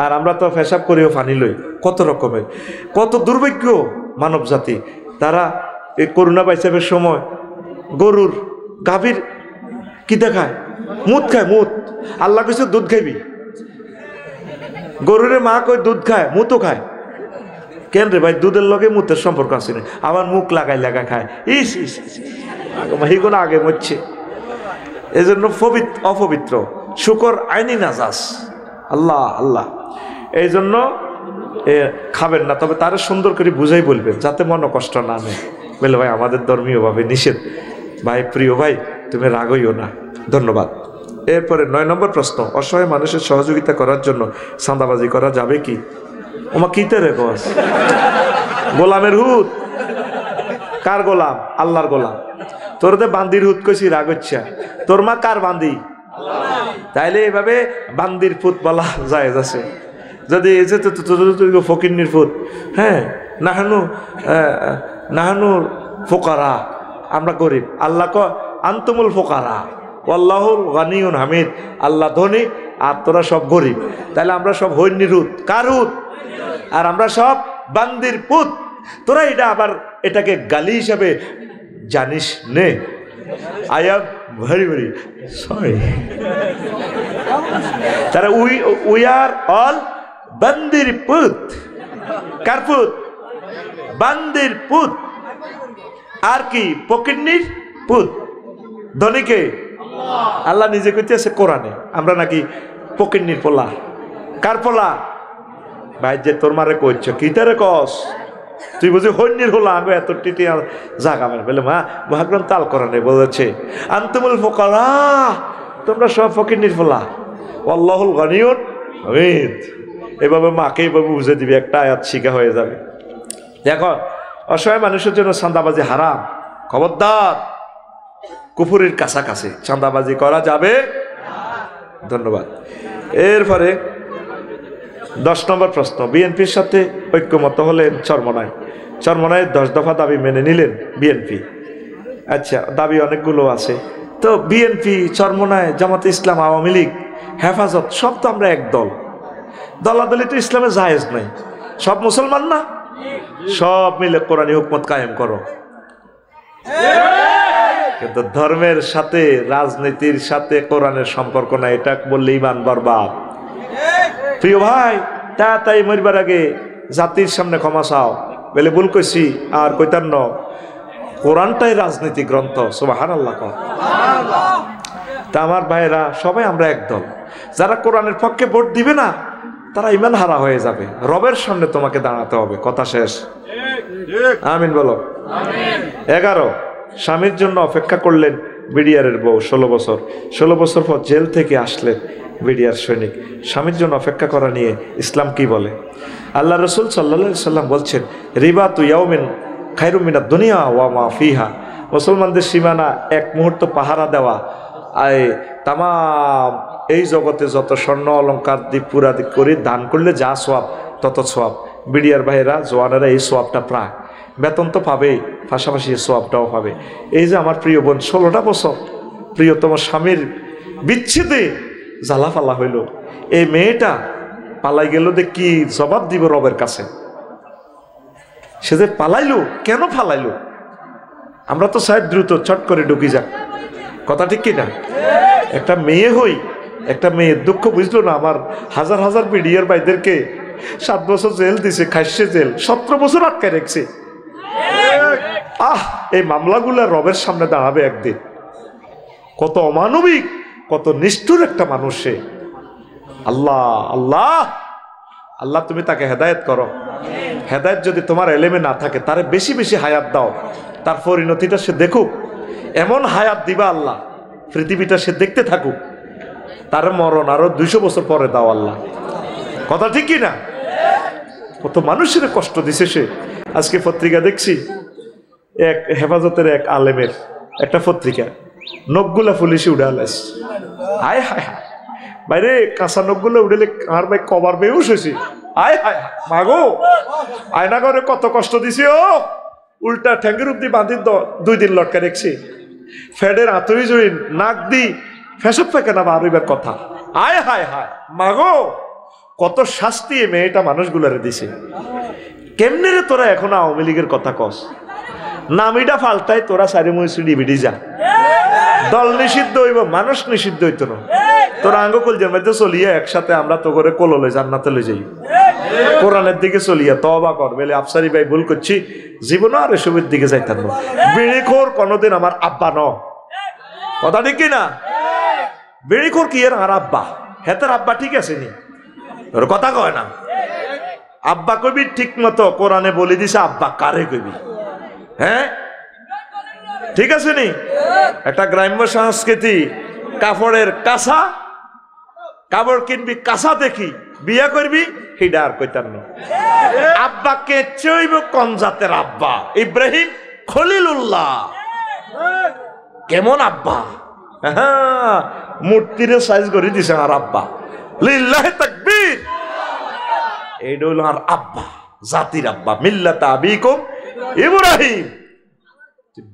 আর আমরা তো পেশাব করেও পানি লই, কত রকমের, কত দুর্ভাগ্য মানব জাতি। তারা এই করোনা বাইসাবের সময় গরুর গাভীর কি দেখায়, মুদ খায়, মুদ। আল্লাহ কিছু দুধ খাইবি, গরুরে মা কই দুধ খায়, মুতও খায়। কেন রে ভাই, দুধের লগে মুতের সম্পর্ক আছে না, আবার মুখ লাগাই খায়। ইস ইস এইগুলো আগে মরছে। এই জন্য অপবিত্র, শুকর আইনি নাজাস, আল্লাহ আল্লাহ। এই জন্য খাবেন না, তবে তারা সুন্দর করে বুঝাই বলবেন যাতে মনে কষ্ট না নেয়। বলে ভাই আমাদের ধর্মীয়ভাবে নিষেধ, ভাই প্রিয় ভাই তুমি রাগইও না। ধন্যবাদ। এরপরে 9 নম্বর প্রশ্ন, অসহায় মানুষের সহযোগিতা করার জন্য চাঁদাবাজি করা যাবে কি? ওমা কিতে রে কস, গোলামের হুত, কার গোলাম? আল্লাহর গোলাম। তোর তো বান্দির হুত কইছি, রাগ হচ্ছে। তোর মা কার বান্দি? তাইলে এইভাবে বান্দির পুত বলা যায় আছে। যদি ফকিন্নির পুত, হ্যাঁ, নাহানু ফোকারা, আমরা গরিব, আল্লাহ ক আনতুমুল ফোকারা আল্লাহুল গানিউন হামিদ, আল্লাহ ধনী আর তোরা সব গরিব। তাহলে আমরা সব হইন্নির হুত, কার হুত? আর আমরা সব বান্দির পুত। তোরা এটা আবার এটাকে গালি হিসাবে জানিস নে। I am very very sorry. তারা উই আর অল বান্দির পুত। কার পুত? বান্দির পুত। আর কি? ফকিন্নির পুত। ধনীকে আল্লাহ নিজে কইতেছে কোরআনে, আমরা নাকি ফকিন্নির পোলা। কার পোলা? ভাই যে তোর মারে কইছ কি তারে কস, তুই বুঝি হন্যির হলো আগে এত টিটি জাগা বলে মা মহাগ্রন্থ আল কোরআনে বলেছে আনতুমুল ফোকারা, তোমরা সব ফকিন্নির পোলা, আল্লাহুল গানিউন হামিদ। এভাবে মাকে এইভাবে বুঝে দিবি, একটা আয়াত শিখা হয়ে যাবে। দেখো, অসহায় মানুষের জন্য চাঁদাবাজি হারাম, খবরদার। কুফুরির কাছাকাছি চাঁদাবাজি করা যাবে। ধন্যবাদ। এরপরে 10 নম্বর প্রশ্ন, বিএনপির সাথে ঐক্যমত হলেন চরমনায় 10 দফা দাবি মেনে নিলেন বিএনপি। আচ্ছা, দাবি অনেকগুলো আছে তো। বিএনপি, চরমনায়, জামাতে ইসলাম, আওয়ামী লীগ, হেফাজত, সব তো আমরা এক দল। দলাদলি তো ইসলামে জায়েজ নাই। সব মুসলমান না, সব মিলে কোরআনী হুকমত কায়েম করো। কিন্তু ধর্মের সাথে, রাজনীতির সাথে কোরআনের সম্পর্ক নাই, এটা বললে ঈমান বরবাদ। প্রিয় ভাই, তাই মরবার আগে জাতির সামনে ক্ষমা চাও, বলে ভুল কইছি আর কইতাম ন। কোরআনটাই রাজনীতি গ্রন্থ, সুবহানাল্লাহ। তা আমার ভাইরা, সবাই আমরা একদল। যারা কোরআনের পক্ষে ভোট দিবে না তারা ঈমান হারা হয়ে যাবে। রবের সামনে তোমাকে দাঁড়াতে হবে। কথা শেষ। আমিন বলো। 11, স্বামীর জন্য অপেক্ষা করলেন বিডিআরের বউ 16 বছর পর জেল থেকে আসলেন বিডিআর সৈনিক। স্বামীর জন্য অপেক্ষা করা নিয়ে ইসলাম কি বলে? আল্লাহ রসুল সাল্লাল্লাহু আলাইহি সাল্লাম বলছেন, রিবাতু ইয়াউমিন খায়রুম মিনাদ দুনিয়া ওয়া মা ফিহা। মুসলমানদের সীমানা এক মুহূর্ত পাহারা দেওয়া, তাম এই জগতে যত স্বর্ণ অলঙ্কার দ্বীপ পুরাদি করে দান করলে যা সোয়াব তত সোয়াব। বিডিআর ভাইয়েরা, জওয়ানেরা এই সোয়াবটা প্রায়, বেতন তো পাবেই, পাশাপাশি এই সোয়াবটাও পাবে। এই যে আমার প্রিয় বোন 16টা বছর প্রিয়তম স্বামীর বিচ্ছেদে জ্বালাফালা হইল, এই মেয়েটা পালাই গেল, যে কি জবাব দিব রবের কাছে? সে যে পালাইলো, কেন পালাইলো? আমরা তো চাই দ্রুত চট করে ঢুকি যাক। কথা ঠিক কিনা? একটা মেয়ে হই, একটা মেয়ের দুঃখ বুঝলো না। আমার হাজার হাজার বিডিআর ভাইদেরকে 7 বছর জেল দিছে, খাইছে জেল, 17 বছর আটকে রেখেছে। এই মামলাগুলা রবের সামনে দাঁড়াবে একদিন। কত অমানবিক, কত নিষ্ঠুর একটা মানুষ সে। আল্লাহ আল্লাহ আল্লাহ, তুমি তাকে হেদায়েত করো। হেদায়েত যদি তোমার এলেমে না থাকে, তারে বেশি বেশি হায়াত দাও, তার পরিণতিটা সে দেখুক। এমন হায়াত দিবা আল্লাহ, পৃথিবীটা সে দেখতে থাকুক, তার মরণ আরো 200 বছর পরে দাও আল্লাহ। কথা ঠিক কি না? কত মানুষের কষ্ট দিছে সে। আজকে পত্রিকা দেখছি, এক হেফাজতের এক আলেমের একটা পত্রিকা, নখগুলা পুলিশে উড়ে আলাইছে। আয় হায় হায় বাইরে, কাঁচা নখগুলো উড়েলে আর ভাই কবার বেউস হয়েছি। আয় হায় মাগো, আয়না করে কত কষ্ট দিছি। ও উল্টা ঠ্যাঙ্গের উপদি বাঁধি 2 দিন লটকা রেখছি, ফ্যাডের আতরি জড়ি নাক দি ফেসব ফেঁকে না বারবার কথা। আয় হায় হায় মাগো, কত শাস্তি এ মেয়েটা মানুষগুলারে দিছে। কেমনে রে তোরা এখন আওয়ামী লীগের কথা কস? নামিটা ফাল্টাই তোরা সারি মুসিডি বিডি যা। দল নিষিদ্ধ হইব, মানুষ নিষিদ্ধ হইতো না। তোরা আঙ্গকল জন্মাইতে চলিয়া একসাথে আমরা তো করে কোললে জান্নাতে লই যাই। কোরআনের দিকে চলিয়া তওবা কর বলে আফসারি ভাই ভুল করছি, জীবনও আর এসবের দিকে যাইতাম না। বিড়িখোর কোনোদিন আমার আব্বা ন, কথা ঠিক কিনা? বিড়িখোর কি এর আর আব্বা? হেতার আব্বা ঠিক আছে নি? ওর কথা কয় না। আব্বা কবি ঠিক মতো কোরআনে বলে দিছে, আব্বা কারে কবি? হ্যাঁ ঠিক আছে নি? একটা গ্রাম্য সংস্কৃতি, কাপড়ের কাঁচা, কাপড় কিনবি কাঁচা দেখি, বিয়া করবি হিডা আর কইতার না। আব্বাকে চইব কোন জাতের আব্বা? ইব্রাহিম খলিলুল্লাহ। কেমন আব্বা? হ্যাঁ, মূর্তিরে সাইজ করে দিছে আর আব্বা। লিল্লাহি তাকবীর। এইটা হলো আর আব্বা, জাতির আব্বা। মিল্লাতা আবিকুম ইব্রাহিম।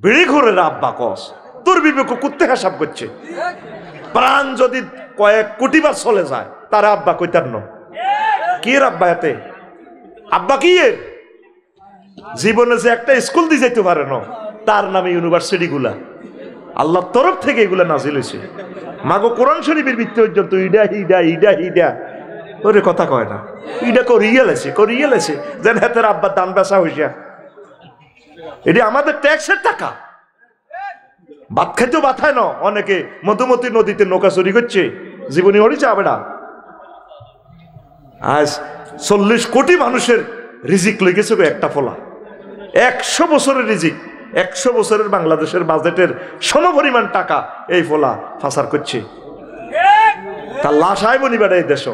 বিড়ি ঘুরের আব্বা কস, তোর বিবেক কুত্তে হিসাব করছে। প্রাণ যদি কয়েক কোটি বার চলে যায়, তার আব্বা কইতার ন। কি এর আব্বা? এতে আব্বা কি এর? জীবনে যে একটা স্কুল দিয়ে যাইতে পারে না, তার নামে ইউনিভার্সিটি গুলা আল্লাহর তরফ থেকে এগুলা নাজিল হয়েছে। মাগো কোরআন শরীফের ভিত্তি পর্যন্ত ইডা ইডা ইডা ইডা ওরে কথা কয় না। ইডা করিয়ে লেছে যেন হাতের আব্বার দান বেচা হইসা। এটি আমাদের ট্যাক্সের টাকা। ভাত খাইতেও বাথায় না। অনেকে মধুমতি নদীতে নৌকা চুরি করছে, জীবনী হরিছে আবেড়া। আজ 40 কোটি মানুষের রিজিক লই গেছে একটা ফলা। 100 বছরের রিজিক, 100 বছরের বাংলাদেশের বাজেটের সমপরিমাণ টাকা এই ফলা ফাঁসার করছে। তার লাশ আইব নিবেন এই দেশ,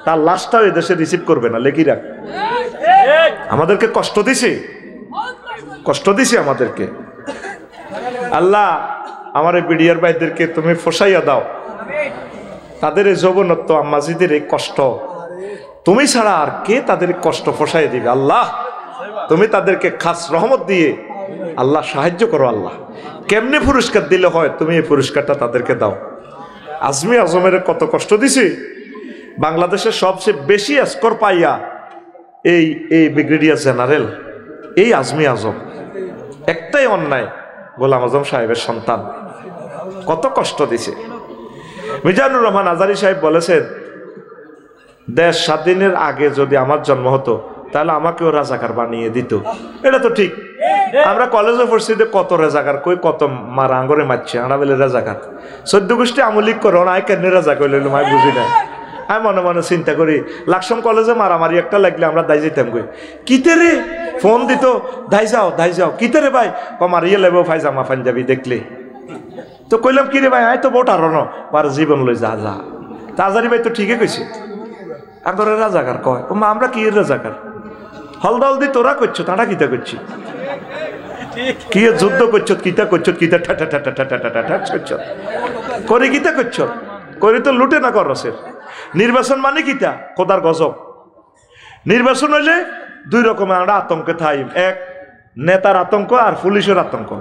তার লাশটাও এই দেশে রিসিভ করবে না। লেখি রাখ, আমাদেরকে কষ্ট দিছে আমাদেরকে। আল্লাহ আমার এই বিডিআর ভাইদেরকে তুমি ফসাইয়া দাও। তাদের এই যৌবনত্ব, আম্মাজিদের এই কষ্ট, তুমি ছাড়া আর কে তাদের কষ্ট ফসাইয়া দিবে? আল্লাহ তুমি তাদেরকে খাস রহমত দিয়ে আল্লাহ সাহায্য করো। আল্লাহ কেমনে পুরস্কার দিলে হয়, তুমি এই পুরস্কারটা তাদেরকে দাও। আজমি আজমের কত কষ্ট দিছি। বাংলাদেশের সবচেয়ে বেশি স্কোর পাইয়া এই ব্রিগেডিয়ার জেনারেল এই আজমি আজম। একটাই অন্যায়, গোলাম আজম সাহেবের সন্তান কত কষ্ট দিছে। মিজানুর রহমান আজারি সাহেব বলেছেন, দেশ স্বাধীনের আগে যদি আমার জন্ম হতো তাহলে আমাকেও রাজাকার বানিয়ে দিত। এটা তো ঠিক। আমরা কলেজে পড়ছি কত রাজাকার, কই কত মারা আঙ্গরে মারছে, আমরা বলে রাজাকার। 14 গোষ্ঠী আমলিক করো না, কেন রাজা কইল আমি বুঝি না। আমি মনে মনে চিন্তা করি, লাকসাম কলেজে মারামারি একটা লাগলে আমরা দায় যেতাম কই, কিতে রে ফোন দিত, দাই যাও কিতে রে ভাই, মারিয়ে লেবো ফাইজামা পাঞ্জাবি দেখলে। তো কইলাম কি রে ভাই, আয় তো বোট আর জীবন লই যা যা। তাজারি ভাই তো ঠিকই কইছে, আঙ্গরে রাজাকার কয়। ও মা আমরা কি রাজাকার? হলদল দি তোরা করছো, তারা কিতা করছি? কি যুদ্ধ করছো, কিতা করছো, কিতা ঠাটা ঠাটা ঠাটা ঠাটা ঠাট করছো করে, কিতা করছো করে তো লুটে না করসের। নির্বাচন মানে কিতা? খোদার গজব। নির্বাচন হইলে 2 রকমের আমরা আতঙ্কে থাই। এক, নেতার আতঙ্ক আর পুলিশের আতঙ্ক।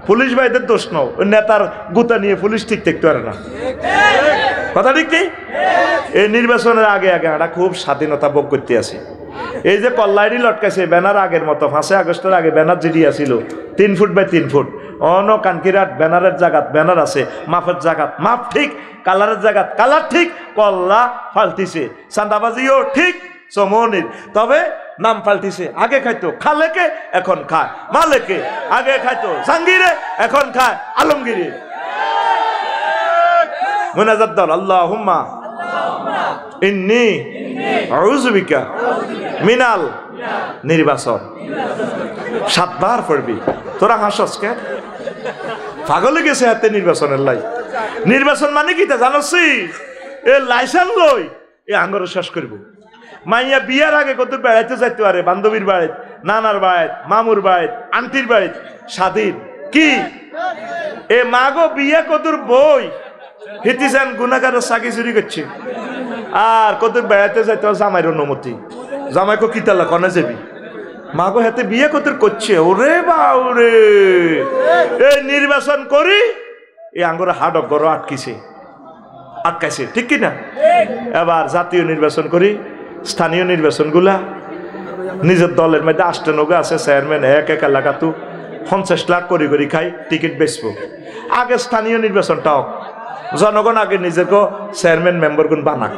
পুলিশ ভাইদের দোষ নাও, ওই নেতার গুতা নিয়ে পুলিশ ঠিক থাকতে পারে না। কথা ঠিক নেই? এই নির্বাচনের আগে আমরা খুব স্বাধীনতা ভোগ করতে আছি। এই যে কল্লাইডি লটকাইছে ব্যানার, আগের মতো 5 আগস্টের আগে ব্যানার যেটি আসিল 3 ফুট বাই 3 ফুট, অন কানকিরাট ব্যানারের জায়গাত ব্যানার আছে, মাপের জায়গাত মাপ ঠিক, কালারের জায়গাত কালার ঠিক, কল্লা ফালতিছে, চান্দাবাজিও ঠিক চমনির। তবে নাম পাল্টিছে। আগে খাইতো খালেকে, এখন খায় মালেকে। আগে খাইতো জাহাঙ্গীরে, এখন খায় আলমগীরে। মুনাজাত দল আল্লাহুম্মা ইন্নী আউযু বিকা মিনাল নির্বাচন। 7 বার পড়বি। তোরা হাসস কে? পাগলে গেছে হাতে নির্বাচনের লাই। নির্বাচন মানে কি তা জানোসি? এ লাইসেন্স লই এ আঙ্গর শেষ করব। মাইয়া বিয়ার আগে কত বেড়াইতে যাইতে পারে, বান্ধবীর বাড়িতে, নানার বাড়িতে, মামুর বাড়িতে, আন্টির বাড়িতে, স্বাধীন কি এ মাগো বিয়া কতর বই হিতিছেন গুনাগারের চাকি চুরি করছে। আর কত বেড়াইতে যাইতে জামাইয়ের অনুমতি, জামাইকে কিতালা কনে যাবি, মাগো হাতে বিয়ে কত করছে। ওরে বাউরে, এই নির্বাচন করি এই আঙ্গুর হাডক গড় আটকাইছে, ঠিক কিনা? এবার জাতীয় নির্বাচন করি, স্থানীয় নির্বাচনগুলা নিজের দলের মধ্যে ৮ আছে চেয়ারম্যান, এক এলাকা তো 50 লাখ করি খাই টিকিট বেচবো। আগে স্থানীয় নির্বাচনটাও জনগণ আগে নিজেকে চেয়ারম্যান মেম্বার গুণ বানাক,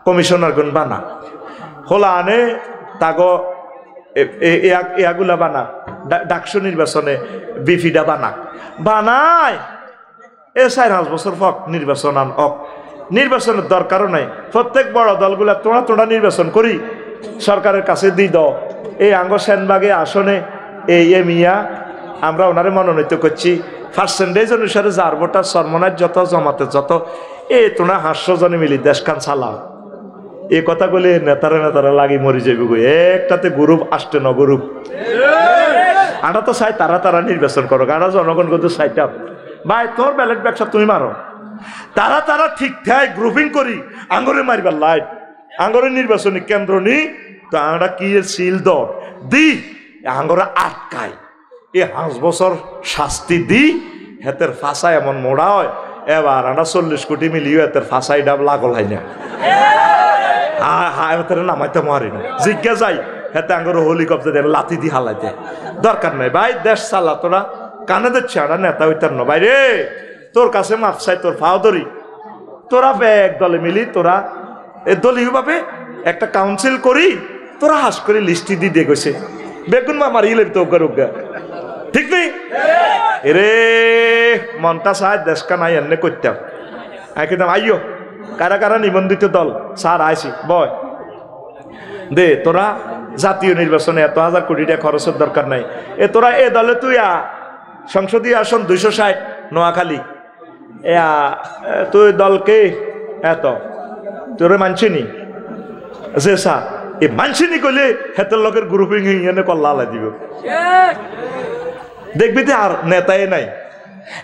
কমিশনার গুণ বানাক, হোলা আনে তাগো এগুলা বানাক, ডাকসু নির্বাচনে বিফিডা বানায় এ ৪-৫ বছর ফক নির্বাচন আন অক। নির্বাচনের দরকারও নাই, প্রত্যেক বড় দলগুলা তোড়া নির্বাচন করি সরকারের কাছে দিই দাও। এই আঙ্গ সেনবাগে আসনে এই মিয়া আমরা ওনারে মনোনীত করছি, পার্সেন্টেজ অনুসারে যার ভোটার সরমনার যত জমাতে যত এ তোমরা 500 জনে মিলি দেশখান চালাও। এই কথা বলে নেতারা লাগি মরি যাইব গো। একটাতে গ্রুপ আসতে ন গ্রুপ আটা তো চাই তারা নির্বাচন করো, আটা জনগণ কিন্তু চাইটা ভাই তোর ব্যালেট ব্যবসা তুমি মারো, তারা ঠিক ঠাক গ্রুপিং করি আঙ্গরে মারিবার লাইট আঙ্গরে নির্বাচনী কেন্দ্র নি তো আমরা কি সিল দর দি আঙ্গরে আটকায়। এ 5 বছর শাস্তি দি হেতের ফাঁসা এমন মোড়া হয়। এবার আমরা 40 কোটি মিলিয়ে হেতের ফাঁসাই ডাব লাগল হয় না, হাতের নামাইতে মারি না, জিজ্ঞা যাই হেতে আঙ্গরে হেলিকপ্টার দেন লাথি দি হালাইতে দরকার নাই। ভাই দেশ চালা তোরা কানে দিচ্ছে আমরা নেতা হইতার ন ভাই রে, তোর কাছে মাপ চাই, তোর ফাও ধরি, তোরা এক দলে মিলি তোরা এ দলীয় ভাবে একটা কাউন্সিল করি, তোরা হাস করে লিস্টি দিয়ে গেছে বেগুন মা মারিয়ে লেবি তো উগা, ঠিক নেই এরে মনটা চায় দেশকা নাই এনে করতাম একদম আইও কারা নিবন্ধিত দল স্যার আইসি বয় দে তোরা জাতীয় নির্বাচনে এত 1000 কোটি টাকা খরচের দরকার নাই। এ তোরা এ দলে তুই সংসদীয় আসন 260 নোয়াখালী তুই দলকে এত তোরে মানছিনি যে স্যার এ মানছিনি কইলে হেতের লোকের গ্রুপিং এনে কল্লা আলাই দিব, দেখবি তো আর নেতাই নাই।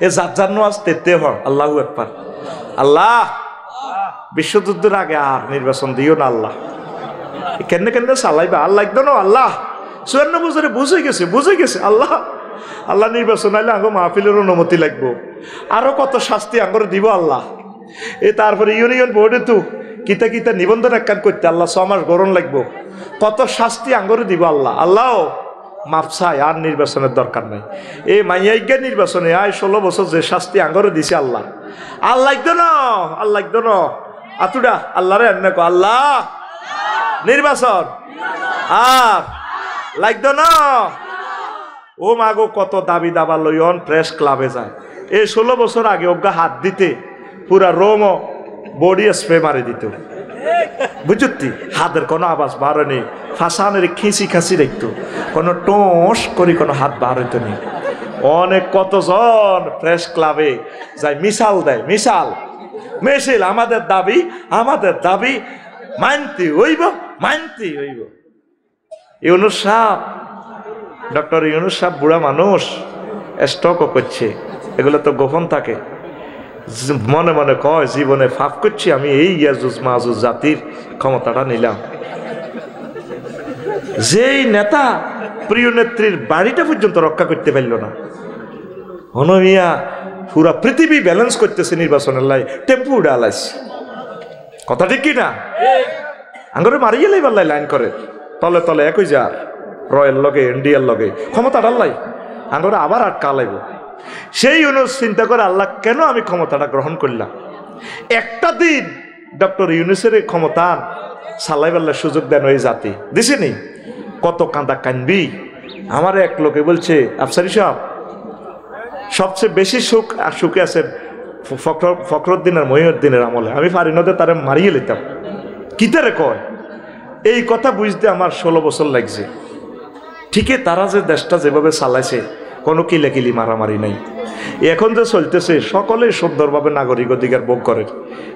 এ যার নাজ তেতে হন আল্লাহু আকবার। আল্লাহ বিশ্বযুদ্ধের আগে আর নির্বাচন দিও না আল্লাহ, কেন চালাইবা আর লাগতো না আল্লাহ। 54 বছরে বুঝে গেছে আল্লাহ নির্বাচন আইলে আঙ্গ মাহফিলের অনুমতি লাগবো, আরো কত শাস্তি আঙ্গরে দিব আল্লাহ। তারপরে ইউনিয়ন বোর্ডে তো কিতা নিবন্ধন একখান করতে আল্লাহ 6 মাস গরম লাগবো, কত শাস্তি আঙ্গরে দিব আল্লাহ মাপসাই আর নির্বাচনের দরকার নাই। এই মাইয়াইজ্ঞা নির্বাচনে 16 বছর যে শাস্তি আঙ্গরে দিছে আল্লাহ লাগতো না আতুডা আল্লাহরে এনে আল্লাহ নির্বাচন আর লাগতো না। ও মাগো কত দাবি দাবা লইন প্রেস ক্লাবে যায়। এই 16 বছর আগে ওগা হাত দিতে পুরা রোম বডি স্প্রে মারি দিত, বুঝতি হাতের কোনো আওয়াজ বার নেই, ফাঁসানের খিঁচি দেখতো, কোনো টোস করি কোনো হাত বার হইতো নি। অনেক কতজন প্রেস ক্লাবে যায় মিশাল দেয়, মিছিল আমাদের দাবি মানতে হইব। ইউনুস সাহেব ডক্টর ইউনুস সাহেব বুড়া মানুষ, স্টকও করছে, এগুলো তো গোপন থাকে, মনে মনে কয় জীবনে ফাঁক করছি আমি, এই ইয়াজুজ মাহুজ জাতির ক্ষমতাটা নিলাম। যেই নেতা প্রিয় নেত্রীর বাড়িটা পর্যন্ত রক্ষা করতে পারল না, হনমিয়া পুরা পৃথিবী ব্যালেন্স করতেছে নির্বাচনের লাই টেম্পু উড়ালাইছে, কথা ঠিক কিনা? আঙ্গরে মারিয়ে লাইবার লাইন করে তলে তলে একই যার রয়েল লগে ইন্ডিয়ার লগে ক্ষমতা ডাল্লাই আঙ্গরে আবার আটকা লাইব। সেই ইউনুস চিন্তা করে আল্লাহ কেন আমি ক্ষমতাটা গ্রহণ করলাম। একটা দিন ডক্টর ইউনুসের ক্ষমতা সালাইবার সুযোগ দেন ওই জাতি দিছেনি, কত কান্দা কানবি। আমার এক লোকে বলছে আফসারি সাহেব সবচেয়ে বেশি সুখে আছেন ফখরুদ্দিন আর মহিউদ্দিনের আমলে, আমি পারি নদে তারা মারিয়ে লিতাম। কিতারে কয় এই কথা বুঝতে আমার 16 বছর লাগছে। ঠিকই তারা যে দেশটা যেভাবে চালাইছে কোনো কিলাকিলি মারামারি নাই। এখন যে চলতেছে সকলেই সুন্দরভাবে নাগরিক অধিকার ভোগ করে,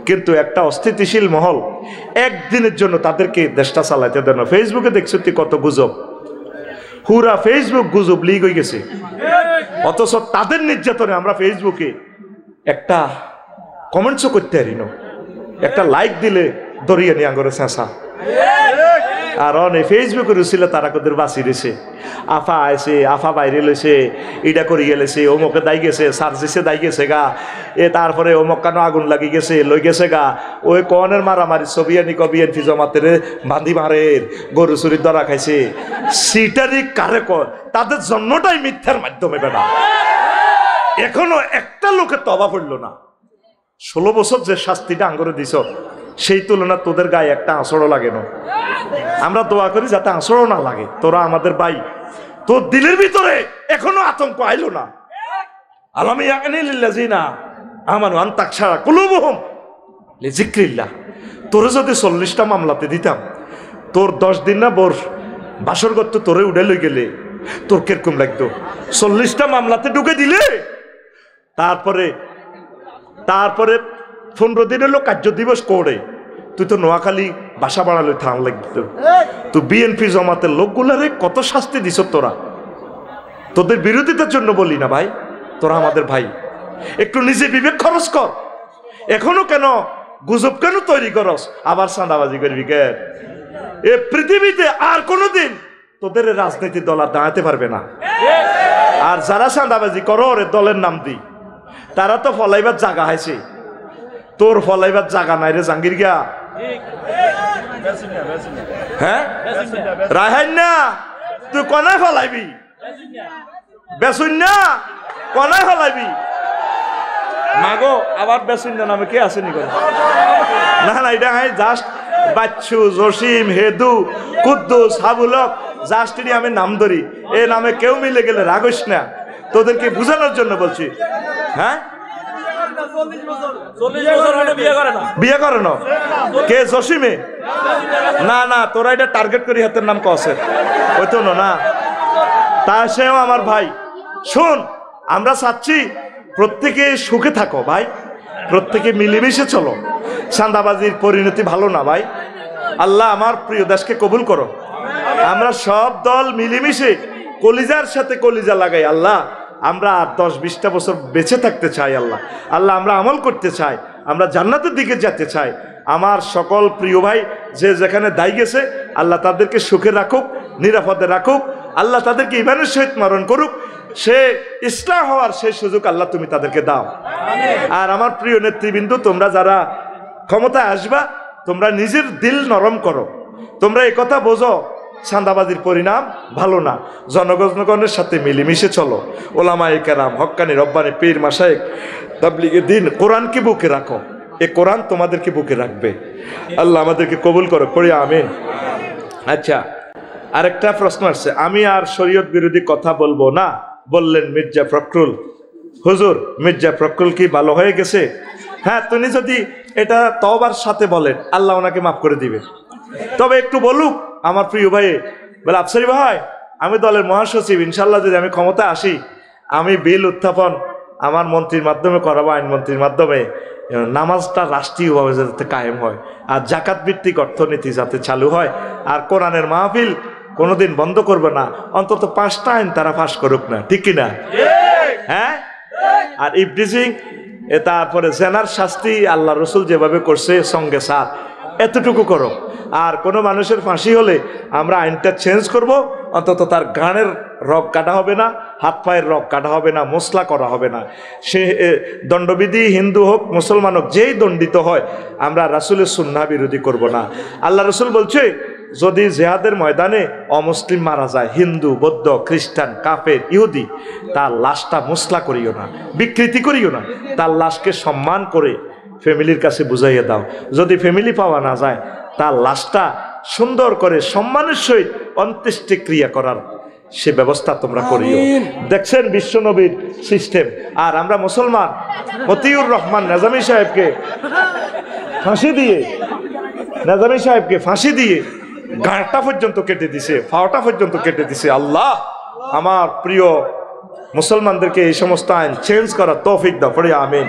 কিন্তু একটা অস্থিতিশীল মহল একদিনের জন্য তাদেরকে দেশটা চালাইতে দেয় না। ফেসবুকে দেখছো তুই কত গুজব, পুরা ফেসবুক গুজব লিগ হয়ে গেছে, অথচ তাদের নির্যাতনে আমরা ফেসবুকে একটা কমেন্টসও করতে পারি না, একটা লাইক দিলে দরিয়ে নিয়ে আঙরে চেঁচা। আর অনেক ফেসবুকের ছিল তারা কোদের বাঁচি রয়েছে, আফা আইছে, আফা বাইরে লইছে, এটা করি গেলেছে, অমুকে দাই গেছে, সার্জিসে দাই গেছে গা, তারপরে অমুক কেন আগুন লাগি গেছে লই গেছে গা, ওই কনের মারামারি ছবি আনি বিএনপি জমাতের বান্ধি মারের গরু চুরির ধরা খাইছে, সিটারি কারে কর, তাদের জন্মটাই মিথ্যার মাধ্যমে বেড়া। এখনো একটা লোকের তবা পড়লো না। 16 বছর যে শাস্তিটা আঙ্গরে দিছ, সেই তুলনা তোদের গায়ে একটা আঁচড়ও লাগে না। আমরা দোয়া করি যাতে আঁচড়ও না লাগে। তোরা আমাদের ভাই, তোর দিলের ভিতরে এখনো আতঙ্ক আইলো না। আলামি ইয়াকানিলিল্লাযিনা আমানু আন তাকশারা কুলুবুহুম লিযিকরিল্লাহ। তোরে যদি 40টা মামলাতে দিতাম, তোর 10 দিন না বোর বাসর করত তোরে উড়ে লই গেলে তোর কিরকম লাগতো? 40টা মামলাতে ঢুকে দিলে তারপরে 15 দিনের লোক কার্য দিবস করে তুই তো নোয়াখালী বাসা বাড়ালো থান লাগতো। তো বিএনপি জমাতের লোকগুলারে কত শাস্তি দিছ তোরা। তোদের বিরোধিতার জন্য বলি না ভাই, তোরা আমাদের ভাই, একটু নিজে বিবেক খরচ কর। এখনো কেন গুজব কেন তৈরি করস, আবার চাঁদাবাজি করবি কেন? এ পৃথিবীতে আর কোনোদিন তোদের রাজনৈতিক দল আর দাঁড়াতে পারবে না। আর যারা চাঁদাবাজি করো রে দলের নাম দি, তারা তো ফলাইবার জায়গা হাইছে, তোর ফলাইবার জায়গা নাই রে জাঙ্গির গিয়া। হ্যাঁ রাহাই না, তুই কনায় ফলাইবি? বেসুন না, কনায় ফলাইবি? মাগো আবার বেসুন না নামে কে আসেনি? না না, এটা জাস্ট বাচ্চু, জসিম, হেদু, কুদ্দুস, হাবুলক, জাস্ট আমি নাম ধরি, এ নামে কেউ মিলে গেলে রাগস না, তোদেরকে বুঝানোর জন্য বলছি। হ্যাঁ বিয়ে করে না কে? জসিমে? না না, তোরা এটা টার্গেট করি হাতের নাম কসের ওই তো না। তা সেও আমার ভাই, শোন, আমরা চাচ্ছি প্রত্যেকে সুখে থাকো ভাই, প্রত্যেকে মিলেমিশে চলো। চাঁদাবাজির পরিণতি ভালো না ভাই। আল্লাহ আমার প্রিয় দেশকে কবুল করো। আমরা সব দল মিলেমিশে কলিজার সাথে কলিজা লাগাই। আল্লাহ আমরা 10-20টা বছর বেঁচে থাকতে চাই। আল্লাহ আল্লাহ আমরা আমল করতে চাই, আমরা জান্নাতের দিকে যেতে চাই। আমার সকল প্রিয় ভাই যে যেখানে দায়ী গেছে, আল্লাহ তাদেরকে সুখে রাখুক, নিরাপদে রাখুক। আল্লাহ তাদেরকে ইমানের সহিত মরণ করুক। সে ইসলাম হওয়ার সেই সুযোগ আল্লাহ তুমি তাদেরকে দাও। আর আমার প্রিয় নেতৃবৃন্দ, তোমরা যারা ক্ষমতায় আসবা, তোমরা নিজের দিল নরম করো। তোমরা এই কথা বোঝো চাঁদাবাজির পরিণাম ভালো না। জনগণের সাথে মিলেমিশে চলো। ওলামায়ে কেরাম, হক্কানি, রব্বানি, পীর, মাশায়েখ, তাবলীগে দ্বীন, কোরআনকে বুকে রাখো। এই কোরআন তোমাদেরকে বুকে রাখবে। আল্লাহ আমাদেরকে কবুল করো, পড়ি আমিন। আচ্ছা, আরেকটা প্রশ্ন আসছে, আমি আর শরীয়ত বিরোধী কথা বলবো না বললেন মির্জা ফখরুল। হুজুর, মির্জা ফখরুল কি ভালো হয়ে গেছে? হ্যাঁ, তুমি যদি এটা তওবার সাথে বলেন, আল্লাহ ওনাকে মাফ করে দিবে। তবে একটু বলুক আমার প্রিয় ভাই, বলে আফসারি ভাই, আমি দলের মহাসচিব, ইনশাল্লাহ যদি আমি ক্ষমতায় আসি, আমি বিল উত্থাপন আমার মন্ত্রীর মাধ্যমে করাবো, আইনমন্ত্রীর মাধ্যমে, নামাজটা রাষ্ট্রীয়ভাবে যাতে কায়েম হয়, আর জাকাত ভিত্তিক অর্থনীতি যাতে চালু হয়, আর কোরআনের মাহফিল কোনোদিন বন্ধ করবে না। অন্তত 5টা আইন তারা পাশ করুক না, ঠিক কিনা? হ্যাঁ, আর ইফটিজিং, তারপরে জেনার শাস্তি আল্লাহ রসুল যেভাবে করছে সঙ্গে সাথ, এতটুকু করো। আর কোনো মানুষের ফাঁসি হলে আমরা আইনটা চেঞ্জ করব, অন্তত তার গানের রগ কাটা হবে না, হাত পায়ের রগ কাটা হবে না, মশলা করা হবে না। সে দণ্ডবিধি হিন্দু হোক মুসলমান হোক, যেই দণ্ডিত হয়, আমরা রাসূলের সুন্নাহ বিরোধী করব না। আল্লাহ রসুল বলছে, যদি জেহাদের ময়দানে অমুসলিম মারা যায়, হিন্দু, বৌদ্ধ, খ্রিস্টান, কাফের, ইহুদি, তার লাশটা মশলা করিও না, বিকৃতি করিও না, তার লাশকে সম্মান করে ফ্যামিলির কাছে বুঝাইয়ে দাও। যদি ফ্যামিলি পাওয়া না যায়, তার লাশটা সুন্দর করে সম্মানের সহিত অন্ত্যেষ্টিক্রিয়া করার সে ব্যবস্থা তোমরা করিও। দেখছেন বিশ্বনবীর সিস্টেম। আর আমরা মুসলমান মতিউর রহমান নেজামী সাহেবকে ফাঁসি দিয়ে গাঁটটা পর্যন্ত কেটে দিছে, ফাওটা পর্যন্ত কেটে দিছে। আল্লাহ আমার প্রিয় মুসলমানদেরকে এই সমস্ত আইন চেঞ্জ করার তৌফিক দাও, পড়ি আমিন।